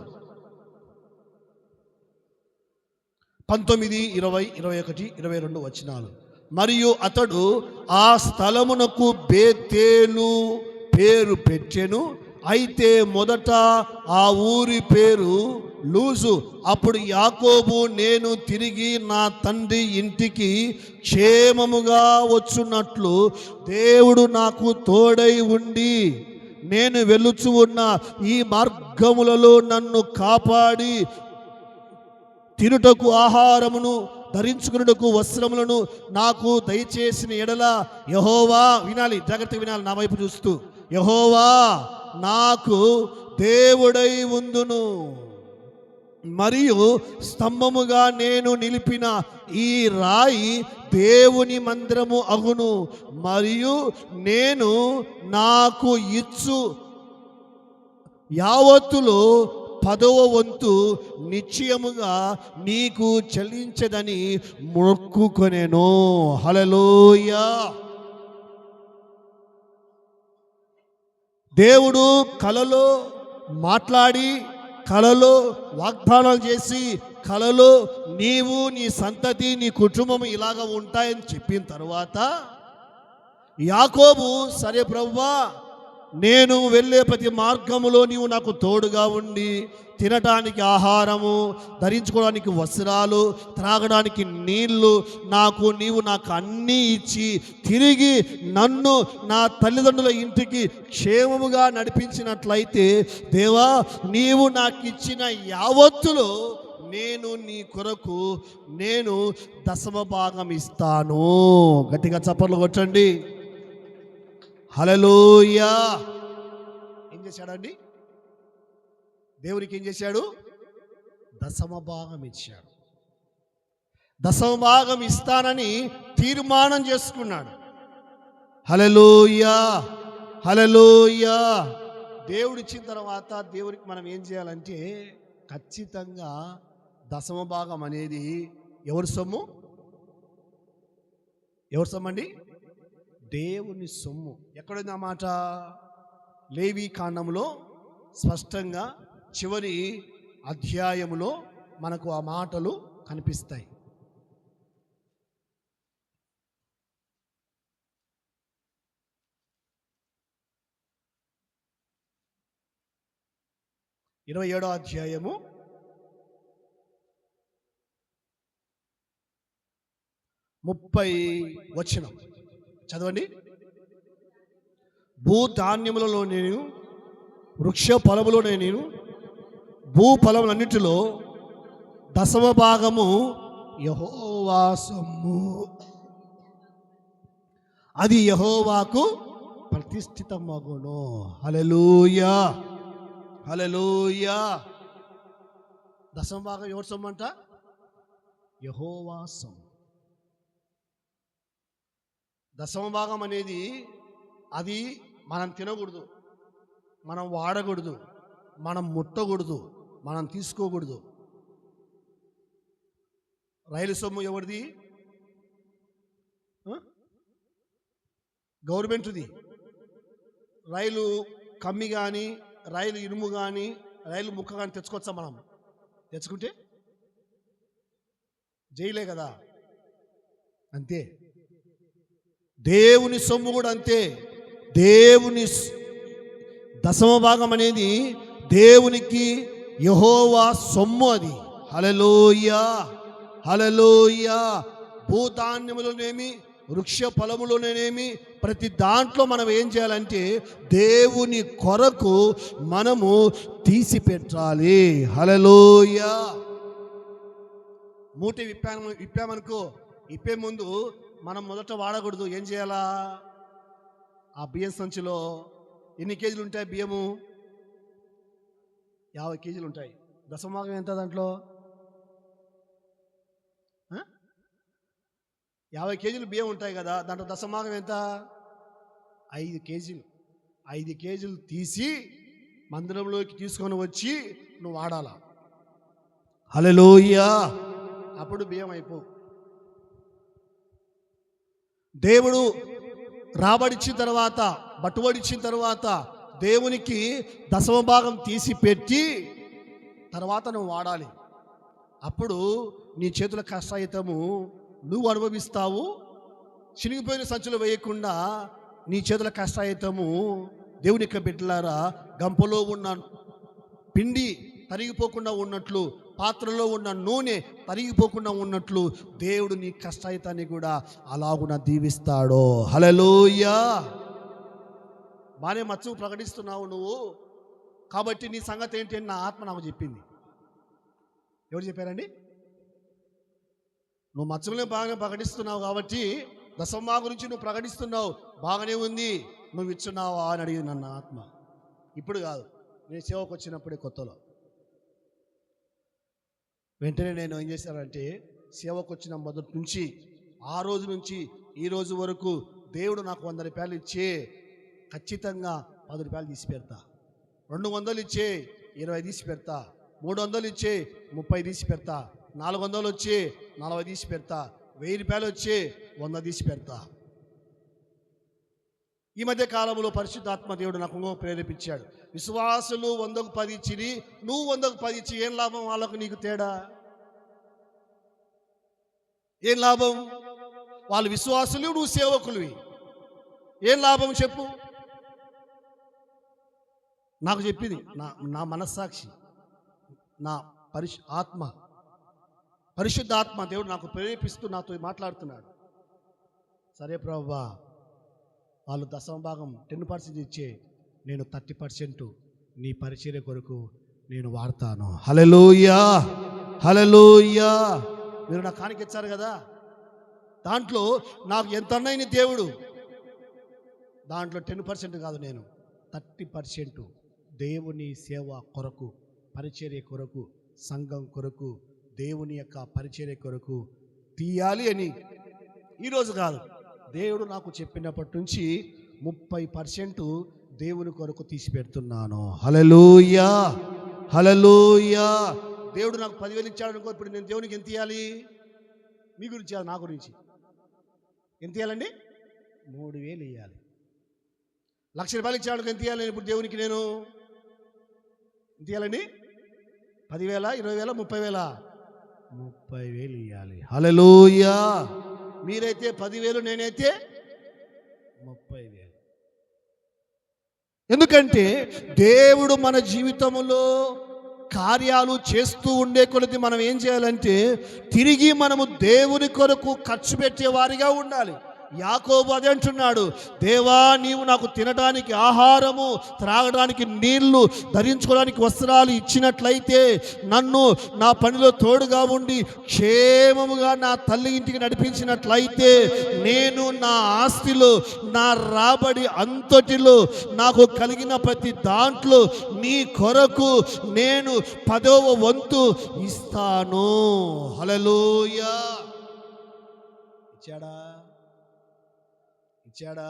19, 20, 21, 22 వచనాలు. మరియు అతడు ఆ స్థలమునకు బేతేలు పేరు పెట్టెను. అయితే మొదట ఆ ఊరి పేరు లూజు. అప్పుడు యాకోబు, నేను తిరిగి నా తండ్రి ఇంటికి క్షేమముగా వచ్చున్నట్లు దేవుడు నాకు తోడై ఉండి నేను వెళ్ళుచు ఉన్న ఈ మార్గములలో నన్ను కాపాడి తినుటకు ఆహారమును, ధరించుకున్నటకు వస్త్రములను నాకు దయచేసిన ఎడల యెహోవా, వినాలి, జాగ్రత్తగా వినాలి, నా వైపు చూస్తూ, యెహోవా నాకు దేవుడై ఉందును. మరియు స్తంభముగా నేను నిలిపిన ఈ రాయి దేవుని మందిరము అగును. మరియు నేను నాకు ఇచ్చు యావత్తులో 10వ వంతు నిశ్చయముగా నీకు చెల్లించదని మొక్కుకొనెను. హల్లెలూయా. దేవుడు కలలో మాట్లాడి, కలలో వాగ్దానాలు చేసి, కలలో నీవు, నీ సంతతి, నీ కుటుంబం ఇలాగ ఉంటాయని చెప్పిన తర్వాత యాకోబు, సరే ప్రభువా, నేను వెళ్ళే ప్రతి మార్గములో నీవు నాకు తోడుగా ఉండి తినటానికి ఆహారము, ధరించుకోవడానికి వస్త్రాలు, త్రాగడానికి నీళ్లు నీవు నాకు అన్నీ ఇచ్చి తిరిగి నన్ను నా తల్లిదండ్రుల ఇంటికి క్షేమముగా నడిపించినట్లయితే దేవా, నీవు నాకు ఇచ్చిన యావత్తులో నేను నీ కొరకు నేను 10వ భాగం ఇస్తాను. గట్టిగా చప్పట్లు కొట్టండి. హల్లెలూయా. ఏం చేశాడండి? దేవునికి ఏం చేశాడు? 10వ భాగం ఇచ్చాడు. 10వ భాగం ఇస్తానని తీర్మానం చేసుకున్నాడు. హల్లెలూయా హల్లెలూయా. దేవుడు ఇచ్చిన తర్వాత దేవునికి మనం ఏం చేయాలంటే, ఖచ్చితంగా 10వ భాగం అనేది ఎవరి సొమ్ము? ఎవరి సొమ్ము అండి? దేవుని సొమ్ము. ఎక్కడుంది ఆ మాట? లేవి కాండములో స్పష్టంగా చివరి అధ్యాయములో మనకు ఆ మాటలు కనిపిస్తాయి. ఇరవై 27వ అధ్యాయము 30వ వచనం చదవండి. భూధాన్యములలో నేను, వృక్ష ఫలములో నేను, భూ ఫలములన్నిటిలో 10వ భాగము యెహోవా సొమ్ము. అది యెహోవాకు ప్రతిష్ఠితమగును. హల్లెలూయా, హల్లెలూయా. దశమ భాగం ఎవరి సొమ్ము అంట? యెహోవా సొమ్ము. దశమ భాగం అనేది అది మనం తినకూడదు, మనం వాడకూడదు, మనం ముట్టకూడదు, మనం తీసుకోకూడదు. రైలు సొమ్ము ఎవరిది? గవర్నమెంట్ది. రైలు కమ్మి కానీ, రైలు ఇనుము కానీ, రైలు ముక్క కానీ తెచ్చుకోవచ్చా? మనం తెచ్చుకుంటే జైలే కదా. అంతే దేవుని సొమ్ము కూడా అంతే. దేవుని దశమ భాగం అనేది దేవునికి యెహోవా సొమ్ము. అది హల్లెలూయా, హల్లెలూయా. భూధాన్యములోనేమి వృక్ష ఫలములోనేమి ప్రతి దాంట్లో మనం ఏం చేయాలంటే దేవుని కొరకు మనము తీసి పెట్టాలి. హల్లెలూయా. మూటి విప్పామనుకో, విప్పే ముందు మనం మొదట వాడకూడదు. ఏం చేయాలా? ఆ బియ్యం సంచిలో ఎన్ని కేజీలు ఉంటాయి? బియ్యము 50 కేజీలు ఉంటాయి. దశమభాగం ఎంత దాంట్లో? 50 కేజీలు బియ్యం ఉంటాయి కదా, దాంట్లో దశమభాగం ఎంత? 5 కేజీలు. 5 కేజీలు తీసి మందిరంలోకి తీసుకొని వచ్చి నువ్వు వాడాలా. హల్లెలూయా. అప్పుడు బియ్యం అయిపో. దేవుడు రాబడిచ్చిన తర్వాత, బట్టుబడిచ్చిన తర్వాత దేవునికి దశమ భాగం తీసి పెట్టి తర్వాత నువ్వు వాడాలి. అప్పుడు నీ చేతుల కష్టాయితము నువ్వు అనుభవిస్తావు. చినిగిపోయిన సంచులు వేయకుండా నీ చేతుల కష్టాయితము దేవుని యొక్క బిడ్డలారా గంపలో ఉన్న పిండి తరిగిపోకుండా ఉన్నట్లు, పాత్రలో ఉన్న నూనె తరిగిపోకుండా ఉన్నట్లు దేవుడు నీ కష్టాయితాన్ని కూడా అలాగున దీవిస్తాడు. హల్లెలూయా. బానే మచ్చు ప్రకటిస్తున్నావు నువ్వు, కాబట్టి నీ సంగతి ఏంటి అని నా ఆత్మ నాకు చెప్పింది. ఎవరు చెప్పారండి? నువ్వు మచ్చలే బాగానే ప్రకటిస్తున్నావు కాబట్టి దశమ గురించి నువ్వు ప్రకటిస్తున్నావు, బాగానే ఉంది, నువ్వు ఇచ్చున్నావా అని అడిగింది నన్ను ఆత్మ. ఇప్పుడు కాదు, నేను సేవకు వచ్చినప్పుడే కొత్తలో. వెంటనే నేను ఏం చేశానంటే సేవకు వచ్చిన మొదటి నుంచి ఆ రోజు నుంచి ఈ రోజు వరకు దేవుడు నాకు 100 రూపాయలు ఇచ్చే ఖచ్చితంగా 10 రూపాయలు తీసి పెడతా, 200 ఇచ్చే 20 తీసి పెడతా, 300 ఇచ్చే 30 తీసి పెడతా, 400 వచ్చి 40 తీసి పెడతా, 1000 రూపాయలు వచ్చి 100 తీసి పెడతా. ఈ మధ్య కాలంలో పరిశుద్ధాత్మ దేవుడు నాకు ప్రేరేపించాడు. విశ్వాసులు 100కు 10 ఇచ్చిరి, నువ్వు 100కు 10 ఇచ్చి ఏం లాభం? వాళ్ళకు నీకు తేడా ఏం లాభం? వాళ్ళు విశ్వాసులు, నువ్వు సేవకులువి, ఏం లాభం చెప్పు? నాకు చెప్పింది నా మనస్సాక్షి, నా పరిశుద్ధాత్మ దేవుడు నాకు ప్రేరేపిస్తూ నాతో మాట్లాడుతున్నాడు. సరే ప్రభువా, వాళ్ళు దశమ భాగం 10% ఇచ్చే, నేను 30% నీ పరిచర్య కొరకు నేను వాడతాను. హల్లెలూయా, హల్లెలూయా. మీరు నా కానుక ఇచ్చారు కదా, దాంట్లో నాకు ఎంత అన్నైన దేవుడు, దాంట్లో 10% కాదు, నేను 30% దేవుని సేవ కొరకు, పరిచర్య కొరకు, సంఘం కొరకు, దేవుని యొక్క పరిచర్య కొరకు తీయాలి అని ఈరోజు కాదు, దేవుడు నాకు చెప్పినప్పటి నుంచి 30% దేవుని కొరకు తీసి పెడుతున్నాను. హల్లెలూయా, హల్లెలూయా. దేవుడు నాకు 10,000 ఇచ్చాడు అనుకో, ఇప్పుడు నేను దేవునికి ఎంత ఇవ్వాలి? మీ గురించి నా గురించి ఎంత ఇవ్వాలండి? 3,000 ఇవ్వాలి. 1,00,000 రూపాయలు ఇచ్చాడు ఎంత ఇవ్వాలి? ఇప్పుడు దేవునికి నేను ఎంత ఇవ్వాలండి? 10,000, 20,000, 30,000? 30,000 ఇవ్వాలి. హల్లెలూయా. మీరైతే 10,000, నేనైతే 30,000. ఎందుకంటే దేవుడు మన జీవితంలో కార్యాలు చేస్తూ ఉండే కొలది మనం ఏం చేయాలంటే తిరిగి మనము దేవుని కొరకు ఖర్చు పెట్టే వారిగా ఉండాలి. యాకోబు అదే అంటున్నాడు, దేవా నీవు నాకు తినడానికి ఆహారము, త్రాగడానికి నీళ్లు, ధరించుకోవడానికి వస్త్రాలు ఇచ్చినట్లయితే, నన్ను నా పనిలో తోడుగా ఉండి క్షేమముగా నా తల్లి ఇంటికి నడిపించినట్లయితే, నేను నా ఆస్తిలో, నా రాబడి అంతటిలో, నాకు కలిగిన ప్రతి దాంట్లో నీ కొరకు నేను 10వ వంతు ఇస్తాను. హల్లెలూయా. ఇచ్చాడా?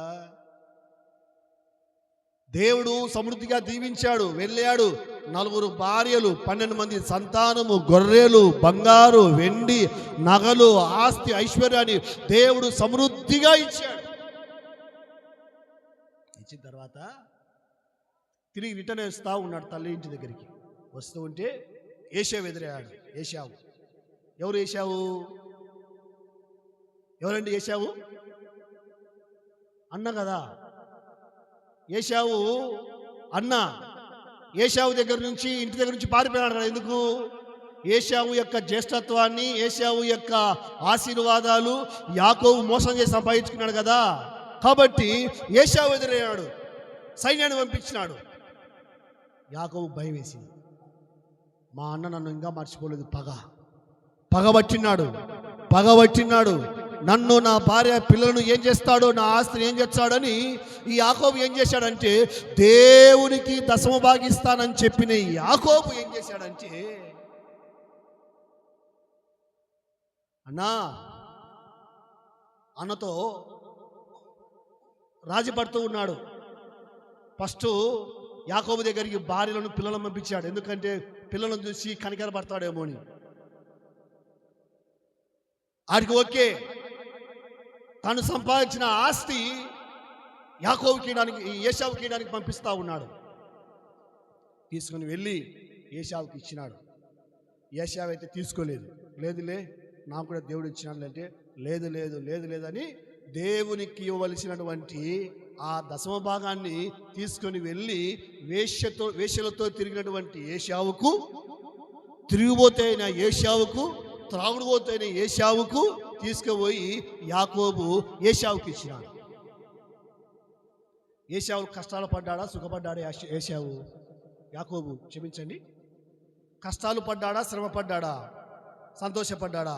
దేవుడు సమృద్ధిగా దీవించాడు. వెళ్ళాడు, 4 భార్యలు, 12 మంది సంతానము, గొర్రెలు, బంగారు, వెండి, నగలు, ఆస్తి, ఐశ్వర్యాన్ని దేవుడు సమృద్ధిగా ఇచ్చాడు. ఇచ్చిన తర్వాత తిరిగి రిటర్న్ వేస్తూ ఉన్నాడు తల్లి ఇంటి దగ్గరికి. వస్తూ ఉంటే ఏశావు ఎదురయ్యాడు. ఏశావు ఎవరు? ఏశావు ఎవరండి? ఏశావు అన్న కదా. ఏశావు అన్న. ఏశావు దగ్గర నుంచి, ఇంటి దగ్గర నుంచి పారిపోయినాడు కదా. ఎందుకు? ఏశావు యొక్క జ్యేష్ఠత్వాన్ని, ఏశావు యొక్క ఆశీర్వాదాలు యాకోబు మోసం చేసి సంపాదించుకున్నాడు కదా. కాబట్టి ఏశావు ఎదురయ్యాడు, సైన్యాన్ని పంపించినాడు. యాకోబు భయం వేసింది. మా అన్న నన్ను ఇంకా మర్చిపోలేదు. పగబట్టినాడు. నన్ను, నా భార్య, పిల్లలను ఏం చేస్తాడో, నా ఆస్తిని ఏం చేస్తాడని ఈ యాకోబు ఏం చేశాడంటే, దేవునికి 10వ భాగం ఇస్తానని చెప్పిన ఈ యాకోబు ఏం చేశాడంటే, అన్నతో రాజీ పడుతూ ఉన్నాడు. ఫస్ట్ యాకోబు దగ్గరికి భార్యలను, పిల్లలను పంపించాడు. ఎందుకంటే పిల్లలను చూసి కనికర పడతాడేమో అని. ఆడికి ఓకే, తను సంపాదించిన ఆస్తి యాకోబుకి ఇవ్వడానికి, ఏశావుకి ఇవ్వడానికి పంపిస్తూ ఉన్నాడు. తీసుకుని వెళ్ళి ఏశావుకి ఇచ్చినాడు. ఏశావు అయితే తీసుకోలేదు. లేదులే, నాకు కూడా దేవుడు ఇచ్చినాడు అంటే, లేదని దేవునికి ఇవ్వవలసినటువంటి ఆ 10వ భాగాన్ని తీసుకొని వెళ్ళి వేశ్యలతో తిరిగినటువంటి ఏశావుకు, తిరిగిపోతైన ఏశావుకు, త్రాగుడుపోతైన ఏశావుకు తీసుకుపోయి యాకోబు ఏశావుకి ఇచ్చినాడు. ఏశావు కష్టాలు పడ్డాడా, సుఖపడ్డాడా? ఏశావు, యాకోబు క్షమించండి, కష్టాలు పడ్డాడా, శ్రమ పడ్డాడా, సంతోషపడ్డాడా?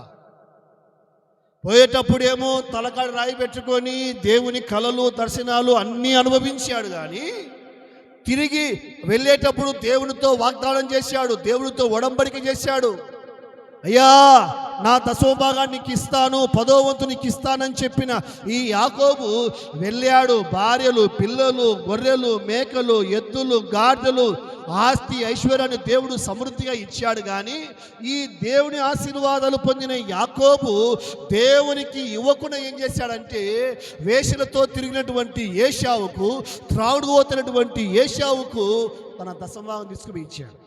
పోయేటప్పుడేమో తలకాడు రాయి పెట్టుకొని దేవుని కలలు, దర్శనాలు అన్నీ అనుభవించాడు. కానీ తిరిగి వెళ్ళేటప్పుడు దేవునితో వాగ్దానం చేశాడు, దేవునితో ఒడంబడిక చేశాడు. అయ్యా, నా 10వ భాగాన్ని నీకు ఇస్తాను, 10వ వంతు నీకు ఇస్తానని చెప్పిన ఈ యాకోబు వెళ్ళాడు. భార్యలు, పిల్లలు, గొర్రెలు, మేకలు, ఎద్దులు, గాడిదలు, ఆస్తి, ఐశ్వర్యాన్ని దేవుడు సమృద్ధిగా ఇచ్చాడు. కానీ ఈ దేవుని ఆశీర్వాదాలు పొందిన యాకోబు దేవునికి ఇవ్వకుండా ఏం చేశాడంటే, వేశ్యలతో తిరిగినటువంటి ఏశావుకు, త్రాగుడుపోతున్నటువంటి ఏశావుకు తన 10వ భాగం తీసుకుని ఇచ్చాడు.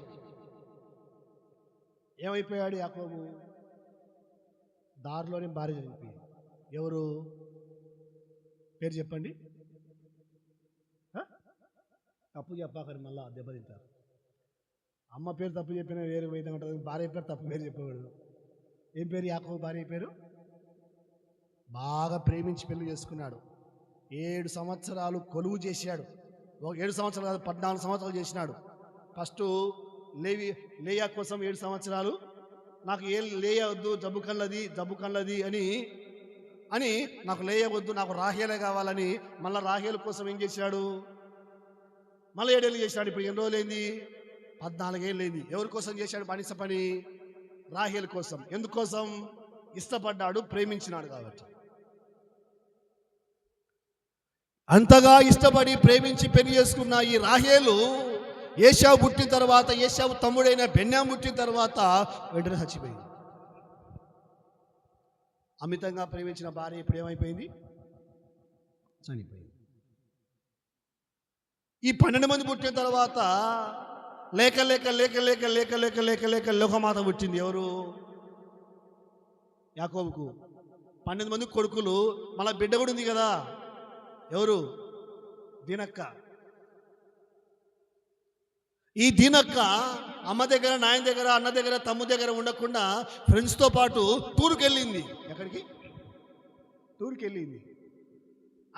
ఏమైపోయాడు యాకోబు? దారిలోనే భార్య చనిపోయింది. ఎవరు? పేరు చెప్పండి. తప్పు చెప్పాకని మళ్ళా దెబ్బతింటారు. అమ్మ పేరు తప్పు చెప్పినా వేరే విధంగా ఉంటుంది, భార్య పేరు తప్పు పేరు చెప్పకూడదు. ఏం పేరు? యాకోబు భార్య పేరు. బాగా ప్రేమించి పెళ్లి చేసుకున్నాడు. 7 సంవత్సరాలు కొలువు చేశాడు. 7 సంవత్సరాలు కాదు, 14 సంవత్సరాలు చేసినాడు. ఫస్ట్ లేయా కోసం 7 సంవత్సరాలు, నాకు ఏ లేయా వద్దు, జబ్బు కళ్ళది అని నాకు లేయా వద్దు, నాకు రాహేలే కావాలని మళ్ళీ రాహేల కోసం ఏం చేశాడు? మళ్ళీ 7 ఏళ్ళు చేశాడు. ఇప్పుడు ఎన్ని రోజులైంది? 14 ఏళ్ళు అయింది. ఎవరి కోసం చేశాడు బానిస పని? రాహేల కోసం. ఎందుకోసం? ఇష్టపడ్డాడు, ప్రేమించినాడు కాబట్టి. అంతగా ఇష్టపడి ప్రేమించి పెళ్లి చేసుకున్న ఈ రాహేలు ఏశావు పుట్టిన తర్వాత, ఏశావు తమ్ముడైన బెన్యాము పుట్టిన తర్వాత వెంటనే చచ్చిపోయింది. అమితంగా ప్రేమించిన భార్య ఇప్పుడు ఏమైపోయింది? చనిపోయింది. ఈ 12 మంది పుట్టిన తర్వాత లేక లేక లేక లేక లేక లేక లేక లేక లోకమాత పుట్టింది. ఎవరు? యాకోబుకు 12 మంది కొడుకులు, మళ్ళా బిడ్డ కూడా ఉంది కదా. ఎవరు? దీనక్క. ఈ దీనక్క అమ్మ దగ్గర, నాయన దగ్గర, అన్న దగ్గర, తమ్ముడి దగ్గర ఉండకుండా ఫ్రెండ్స్తో పాటు టూర్కి వెళ్ళింది. ఎక్కడికి? టూర్కి వెళ్ళింది.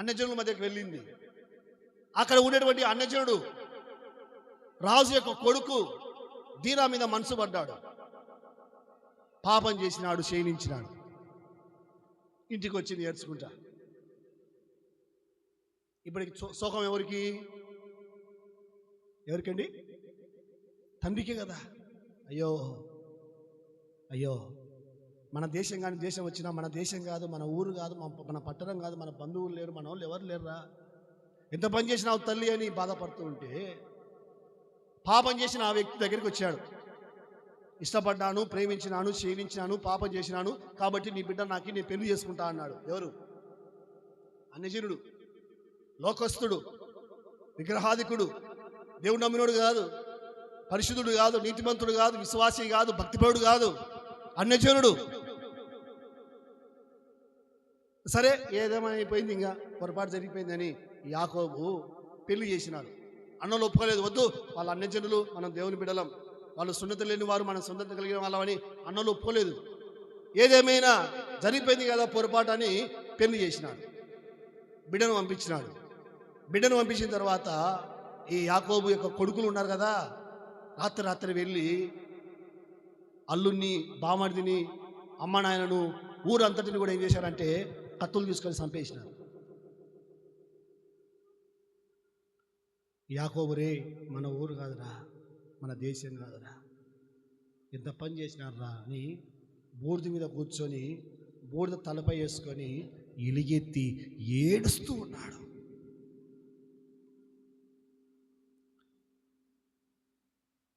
అన్యజనుల మధ్యకి వెళ్ళింది. అక్కడ ఉన్నటువంటి అన్యజనుడు రాజు యొక్క కొడుకు దీనా మీద మనసు పడ్డాడు, పాపం చేసినాడు, క్షీణించినాడు. ఇంటికి వచ్చి నేర్చుకుంటా. ఇప్పటికి శోకం ఎవరికండి? తండ్రికే కదా. అయ్యో అయ్యో, మన దేశం కానీ దేశం వచ్చినా మన దేశం కాదు, మన ఊరు కాదు, మన పట్టణం కాదు, మన బంధువులు లేరు, మన వాళ్ళు ఎవరు లేరురా, ఎంత పని చేసినావు తల్లి అని బాధపడుతూ ఉంటే పాపం చేసిన ఆ వ్యక్తి దగ్గరికి వచ్చాడు. ఇష్టపడ్డాను, ప్రేమించినాను, సేవించినాను, పాపం చేసినాను, కాబట్టి నీ బిడ్డ నాకు నేను పెళ్లి చేసుకుంటా అన్నాడు. ఎవరు? అన్యజనుడు, లోకస్తుడు, విగ్రహాధికుడు, దేవుడు నమ్మినోడు కాదు, పరిశుద్ధుడు కాదు, నీతిమంతుడు కాదు, విశ్వాసి కాదు, భక్తిపరుడు కాదు, అన్యజనుడు. సరే, ఏదేమైపోయింది, ఇంకా పొరపాటు జరిగిపోయిందని యాకోబు పెళ్లి చేసినాడు. అన్నలు ఒప్పుకోలేదు, వద్దు, వాళ్ళ అన్యజనులు, మనం దేవుని బిడ్డలం, వాళ్ళు సున్నత లేని వారు, మనం సున్నత కలిగిన వాళ్ళమని అన్నలు ఒప్పుకోలేదు. ఏదేమైనా జరిగిపోయింది కదా పొరపాటు అని పెళ్లి చేసినాడు. బిడ్డను పంపించినాడు. బిడ్డను పంపించిన తర్వాత ఈ యాకోబు యొక్క కొడుకులు ఉన్నారు కదా, రాత్రి వెళ్ళి అల్లుణ్ణి, బామర్దిని, అమ్మ నాయనను, ఊరంతటిని కూడా ఏం చేశారంటే కత్తులు తీసుకొని చంపేసినారు. యాకోబు, రే మన ఊరు కాదురా, మన దేశం కాదురా, ఎంత పని చేసినారా అని బూడిద మీద కూర్చొని బూడిద తలపై వేసుకొని ఎలుగెత్తి ఏడుస్తూ ఉన్నాడు.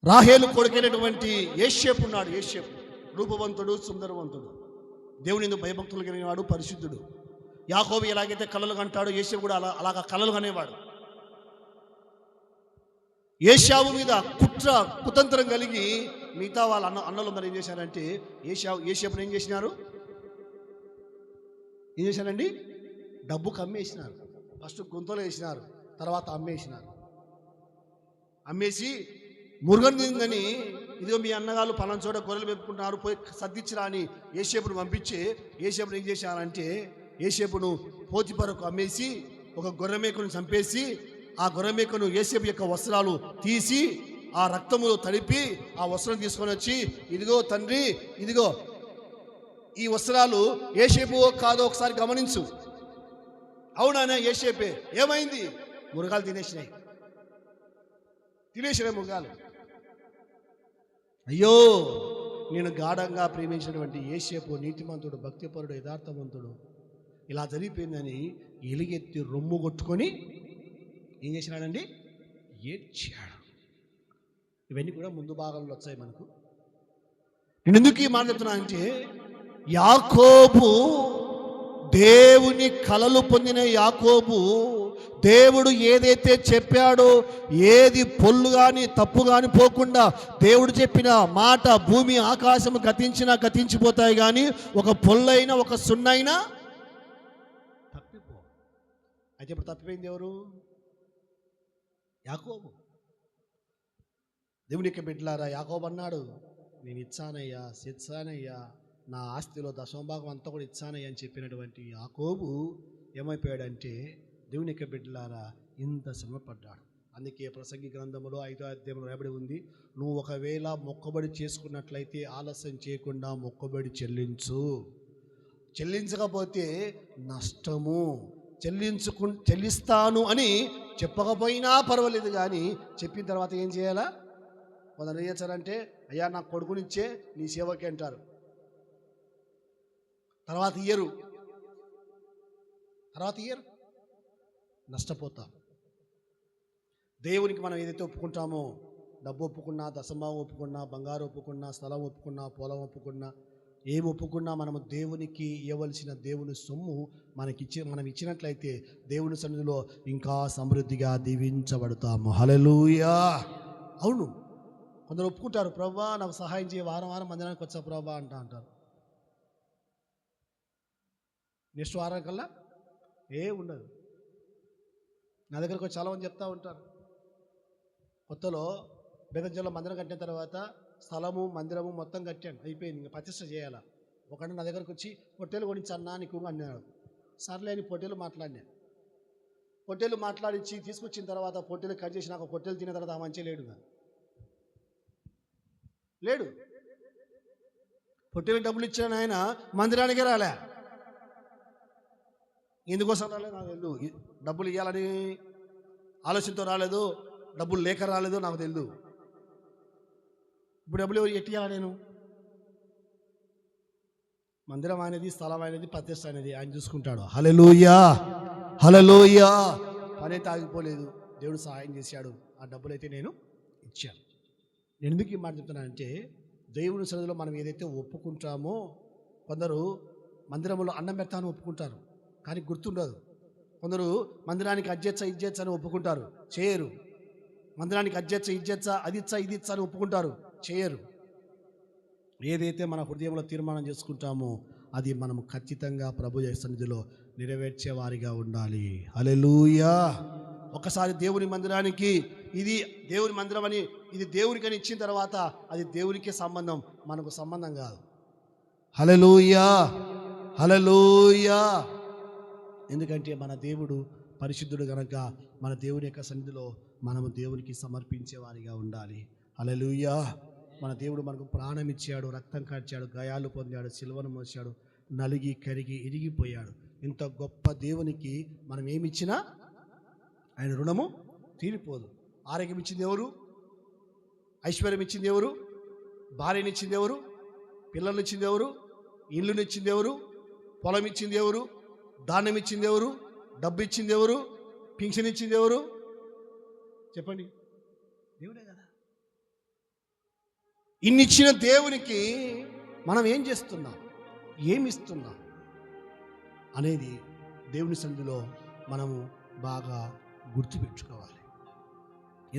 రాహేలు కొడుకైనటువంటి యేషేపు ఉన్నాడు. యేషేపు రూపవంతుడు, సుందరవంతుడు, దేవుని ఎందుకు భయభక్తులు కలిగిన వాడు, పరిశుద్ధుడు. యాకోబు ఎలాగైతే కలలు కంటాడో యేషేపు కూడా అలాగా కలలు కనేవాడు. ఏశావు మీద కుతంత్రం కలిగి మిగతా వాళ్ళ అన్నలు మరి ఏం చేశారంటే ఏషేపుని ఏం చేశారండి? డబ్బుకు అమ్మేసినారు. ఫస్ట్ గుంతలో వేసినారు, తర్వాత అమ్మేసినారు. అమ్మేసి మురుగన్ తిందని, ఇదిగో మీ అన్నగాళ్ళు పలానా చోట గొర్రెలు పెట్టుకుంటున్నారు, పోయి సర్దిచ్చిరా అని ఏషేపును పంపించి ఏషేపును ఏం చేశారంటే ఏషేపును పోతిఫరుకు అమ్మేసి ఒక గొర్రెమేకను చంపేసి ఆ గొర్రెమేకను యేసేపు యొక్క వస్త్రాలు తీసి ఆ రక్తములో తడిపి ఆ వస్త్రం తీసుకొని వచ్చి, ఇదిగో తండ్రి, ఇదిగో ఈ వస్త్రాలు యేసేపు కాదో ఒకసారి గమనించు. అవునా యేసేపే. ఏమైంది? మురుగాలు తినేసినాయి మురుగాలు. అయ్యో, నేను గాఢంగా ప్రేమించినటువంటి యేసేపు నీతిమంతుడు, భక్తిపరుడు, యథార్థవంతుడు, ఇలా జరిగిపోయిందని ఎలుగెత్తి రొమ్ము కొట్టుకొని ఏం చేసినాడండి? ఏడ్చాడు. ఇవన్నీ కూడా ముందు భాగంలో వచ్చాయి మనకు. నేను ఎందుకు ఈ మాట చెప్తున్నానంటే, యాకోబు దేవుని కలలు పొందిన యాకోబు దేవుడు ఏదైతే చెప్పాడో, ఏది పొల్లు కానీ తప్పు కానీ పోకుండా దేవుడు చెప్పిన మాట భూమి ఆకాశము గతించినా గతించిపోతాయి, కానీ ఒక పొల్లైనా ఒక సున్నైనా తప్పిపో. అయితే ఇప్పుడు తప్పిపోయింది ఎవరు? యాకోబు. దేవుని యొక్క బిడ్డలారా, యాకోబు అన్నాడు, నేను ఇచ్చానయ్యా, నా ఆస్తిలో దశమభాగం అంతా కూడా ఇచ్చానయ్యా అని చెప్పినటువంటి యాకోబు ఏమైపోయాడంటే, దేవుని యొక్క బిడ్డలారా, ఇంత శ్రమపడ్డాడు. అందుకే ప్రసంగి గ్రంథంలో 5వ అధ్యాయంలో రాయబడి ఉంది, నువ్వు ఒకవేళ మొక్కుబడి చేసుకున్నట్లయితే ఆలస్యం చేయకుండా మొక్కుబడి చెల్లించకపోతే నష్టము. చెల్లిస్తాను అని చెప్పకపోయినా పర్వాలేదు, కానీ చెప్పిన తర్వాత ఏం చేయాలా? కొందరు ఏం చేస్తారంటే, అయ్యా నాకు కొడుకునిచ్చే నీ సేవకి అంటారు, తర్వాత ఇయ్యరు, నష్టపోతాం. దేవునికి మనం ఏదైతే ఒప్పుకుంటామో, డబ్బు ఒప్పుకున్నా, దశమభాగం ఒప్పుకున్నా, బంగారు ఒప్పుకున్నా, స్థలం ఒప్పుకున్నా, పొలం ఒప్పుకున్నా, ఏమి ఒప్పుకున్నా మనము దేవునికి ఇవ్వవలసిన దేవుని సొమ్ము మనం ఇచ్చినట్లయితే దేవుని సన్నిధిలో ఇంకా సమృద్ధిగా దీవించబడతాము. హల్లెలూయా. అవును, కొందరు ఒప్పుకుంటారు, ప్రభువా నాకు సహాయం చేయ, వారం మందిరానికి వచ్చా ప్రభువా అంటారు. నెక్స్ట్ వారం కల్లా ఉండదు. నా దగ్గరకు చాలామంది చెప్తా ఉంటారు, కొత్తలో బేదంజల్లో మందిరం కట్టిన తర్వాత స్థలము, మందిరము మొత్తం కట్టాను, అయిపోయింది, ఇంకా ప్రతిష్ట చేయాలా. ఒకటి నా దగ్గరకు వచ్చి పొట్టేలు కొనిచ్చన్నా నీకు అన్నాడు. సర్లే అని పొట్టేలు మాట్లాడినా. పొట్టేలు మాట్లాడించి తీసుకొచ్చిన తర్వాత పొట్టేలు కట్ చేసి నాకు పొట్టేలు తిన్న తర్వాత ఆ మంచి లేడుగా లేడు. పొట్టేలు డబ్బులు ఇచ్చిన ఆయన మందిరానికే రాలే. ఎందుకోసం రాలేదు నాకు తెలియదు. డబ్బులు ఇవ్వాలని ఆలోచనతో రాలేదు, డబ్బులు లేక రాలేదు నాకు తెలియదు. ఇప్పుడు డబ్బులు ఎవరు ఎట్టి ఇవ్వాలి? నేను మందిరం అనేది, స్థలం అనేది, ప్రతిష్ట అనేది ఆయన చూసుకుంటాడు. హల్లెలూయా, హల్లెలూయా. పని అయితే ఆగిపోలేదు, దేవుడు సహాయం చేశాడు. ఆ డబ్బులు అయితే నేను ఇచ్చాను. నేను ఎందుకు ఈ మాట చెప్తున్నానంటే, దేవుని సన్నిధిలో మనం ఏదైతే ఒప్పుకుంటామో, కొందరు మందిరంలో అన్నం పెడతాను ఒప్పుకుంటారు కానీ గుర్తుండదు. కొందరు మందిరానికి అధ్యక్ష ఇజ్జెచ్చ అని ఒప్పుకుంటారు, చేయరు. మందిరానికి అధ్యక్ష ఇజ్జెచ్చ అది ఇచ్చా ఇది ఇచ్చా అని ఒప్పుకుంటారు, చేయరు. ఏదైతే మన హృదయంలో తీర్మానం చేసుకుంటామో అది మనం ఖచ్చితంగా ప్రభు సన్నిధిలో నెరవేర్చే వారిగా ఉండాలి. హల్లెలూయా. ఒకసారి దేవుని మందిరానికి, ఇది దేవుని మందిరం అని, ఇది దేవునికని ఇచ్చిన తర్వాత అది దేవునికే సంబంధం, మనకు సంబంధం కాదు. హల్లెలూయా, హల్లెలూయా. ఎందుకంటే మన దేవుడు పరిశుద్ధుడు గనక మన దేవుని యొక్క సన్నిధిలో మనము దేవునికి సమర్పించే వారిగా ఉండాలి. హల్లెలూయా. మన దేవుడు మనకు ప్రాణం ఇచ్చాడు, రక్తం కార్చాడు, గాయాలు పొందాడు, సిలువను మోసాడు, నలిగి కరిగి ఇరిగిపోయాడు. ఇంత గొప్ప దేవునికి మనం ఏమిచ్చినా ఆయన రుణము తీరిపోదు. ఆరోగ్యం ఇచ్చింది ఎవరు? ఐశ్వర్యం ఇచ్చింది ఎవరు? భార్యనిచ్చింది ఎవరు? పిల్లల్ని ఇచ్చింది ఎవరు? ఇల్లునిచ్చింది ఎవరు? పొలం ఇచ్చింది ఎవరు? ధాన్యం ఇచ్చింది ఎవరు? డబ్బు ఇచ్చింది ఎవరు? పింఛన్ ఇచ్చింది ఎవరు? చెప్పండి, దేవుడే కదా. ఇన్నిచ్చిన దేవునికి మనం ఏం చేస్తున్నాం, ఏమిస్తున్నాం అనేది దేవుని సన్నిధిలో మనము బాగా గుర్తుపెట్టుకోవాలి.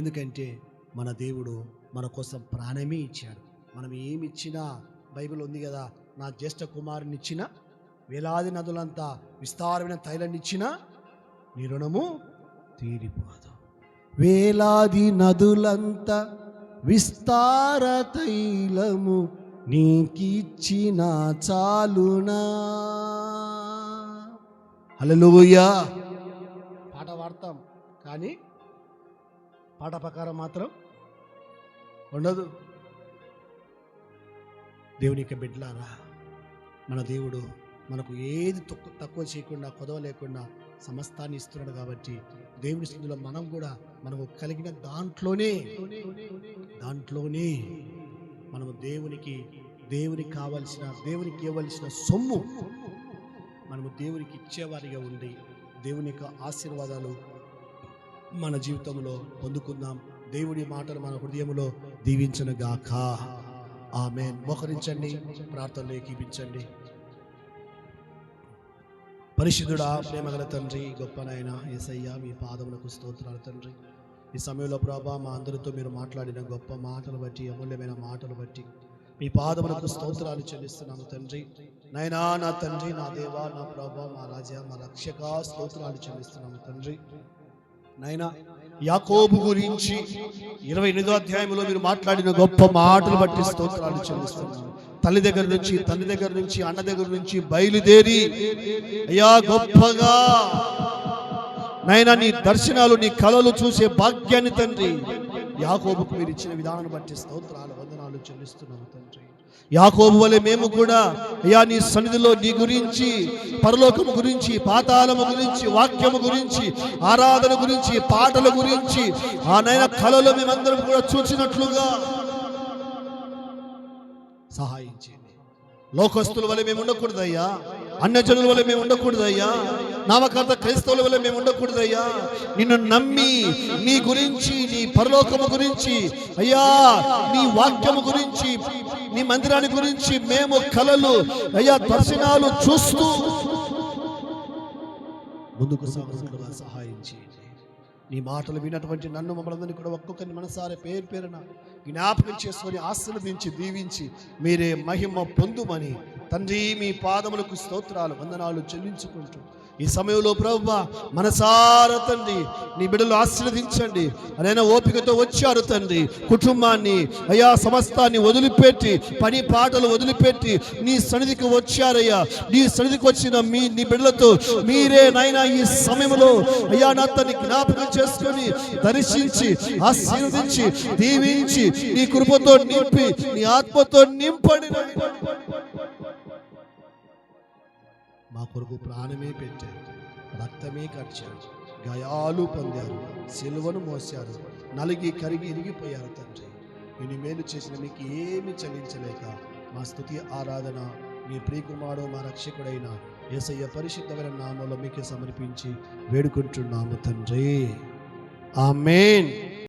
ఎందుకంటే మన దేవుడు మన కోసం ప్రాణమే ఇచ్చాడు. మనం ఏమి ఇచ్చినా, బైబిల్ ఉంది కదా, నా జ్యేష్ఠ కుమారుని ఇచ్చిన వేలాది నదులంతా విస్తారమైన తైలాన్ని ఇచ్చినా నీ రుణము తీరిపోదు. వేలాది నదులంతా విస్తార తైలము నీకిచ్చిన చాలునా. హల్లెలూయా. పాట పాడతాం కానీ పాట ప్రకారం మాత్రం ఉండదు. దేవుని యొక్క బిడ్డలారా, మన దేవుడు మనకు ఏది తక్కువ చేయకుండా, కొదవ లేకుండా సమస్తాన్ని ఇస్తున్నాడు. కాబట్టి దేవుని స్థితిలో మనం కూడా మనకు కలిగిన దాంట్లోనే మనము దేవునికి కావలసిన, దేవునికి ఇవ్వవలసిన సొమ్ము మనము దేవునికి ఇచ్చేవారిగా ఉండి దేవుని యొక్క ఆశీర్వాదాలు మన జీవితంలో పొందుకుందాం. దేవుడి మాటలు మన హృదయంలో దీవించునుగాక. ఆమేన్. మోకరించండి, ప్రార్థనలో ఏకీపించండి. పరిశుద్ధుడా, ప్రేమగల తండ్రి, గొప్ప నాయన యేసయ్య, మీ పాదములకు స్తోత్రాలు తండ్రి. ఈ సమయంలో ప్రభా మా అందరితో మీరు మాట్లాడిన గొప్ప మాటలు బట్టి, అమూల్యమైన మాటలు బట్టి మీ పాదములకు స్తోత్రాలు చెల్లిస్తున్నాము తండ్రి. నాయనా, నా తండ్రి, నా దేవా, నా ప్రభా, మా రాజా, మా రక్షక, స్తోత్రాలు చెల్లిస్తున్నాము తండ్రి. నాయనా, యాకోబు గురించి 28వ అధ్యాయంలో మీరు మాట్లాడిన గొప్ప మాటలు బట్టి స్తోత్రాలు చెల్లిస్తున్నాము. తల్లి దగ్గర నుంచి, తండ్రి దగ్గర నుంచి, అన్న దగ్గర నుంచి బయలుదేరి అయ్యా గొప్పగా నైనా నీ దర్శనాలు, నీ కళలు చూసే భాగ్యాన్ని తండ్రి యాకోబుకు మీరు ఇచ్చిన విధానాన్ని బట్టి స్తోత్రాలు, వందనాలు చెల్లిస్తున్నాము తండ్రి. యాకోబు వలె మేము కూడా అయ్యా నీ సన్నిధిలో నీ గురించి, పరలోకము గురించి, పాతాళము గురించి, వాక్యము గురించి, ఆరాధన గురించి, పాటల గురించి ఆ నైనా కళలో మేమందరం కూడా చూసినట్లుగా సహాయం చేయండి. లోకస్తుల వల్ల మేము ఉండకూడదయ్యా, అన్యజనుల వల్ల మేము ఉండకూడదయ్యా, నామకర్త క్రైస్తవుల వల్ల మేము ఉండకూడదయ్యా. నిన్ను నమ్మి నీ గురించి, నీ పరలోకము గురించి, అయ్యా నీ వాక్యము గురించి, నీ మందిరాన్ని గురించి మేము కలలు అయ్యా దర్శనాలు చూస్తూ ముందుకు సాగుతున్నగా సహాయం చేయండి. నీ మాటలు విన్నటువంటి నన్ను, మమ్మల్ని కూడా ఒక్కొక్కరిని మనసారే పేరు పేరున జ్ఞాపకం చేసుకొని ఆశీర్వదించి దీవించి మీరే మహిమ పొందుమని తండ్రి మీ పాదములకు స్తోత్రాలు, వందనాలు చెల్లించుకుంటూ ఈ సమయంలో ప్రభువా మనసారా తండ్రి నీ బిడ్డలు ఆశీర్వదించండి. అనైనా ఓపికతో వచ్చారు తండ్రి, కుటుంబాన్ని అయ్యా సమస్తాన్ని వదిలిపెట్టి పని పాటలు వదిలిపెట్టి నీ సన్నిధికి వచ్చారయ్యా. నీ సన్నిధికి వచ్చిన నీ బిడ్డలతో మీరే నాయనా ఈ సమయంలో అయ్యా నా తండ్రి జ్ఞాపకం చేసుకొని దర్శించి ఆశీర్వదించి దీవించి నీ కృపతో నింపి నీ ఆత్మతో నింపండి. మా కొరకు ప్రాణమే పెట్టారు, రక్తమే కట్టారు, గాయాలు పొందారు, సిలువను మోశారు, నలిగి కరిగి ఇరిగిపోయారు తండ్రి. ఇన్ని మేలు చేసిన మీకు ఏమి చెల్లించలేక మా స్తుతి ఆరాధన మీ ప్రియకుమారుడు మా రక్షకుడైన యేసయ్య పరిశుద్ధమైన నామములో మీకే సమర్పించి వేడుకుంటున్నాము తండ్రి. ఆమేన్.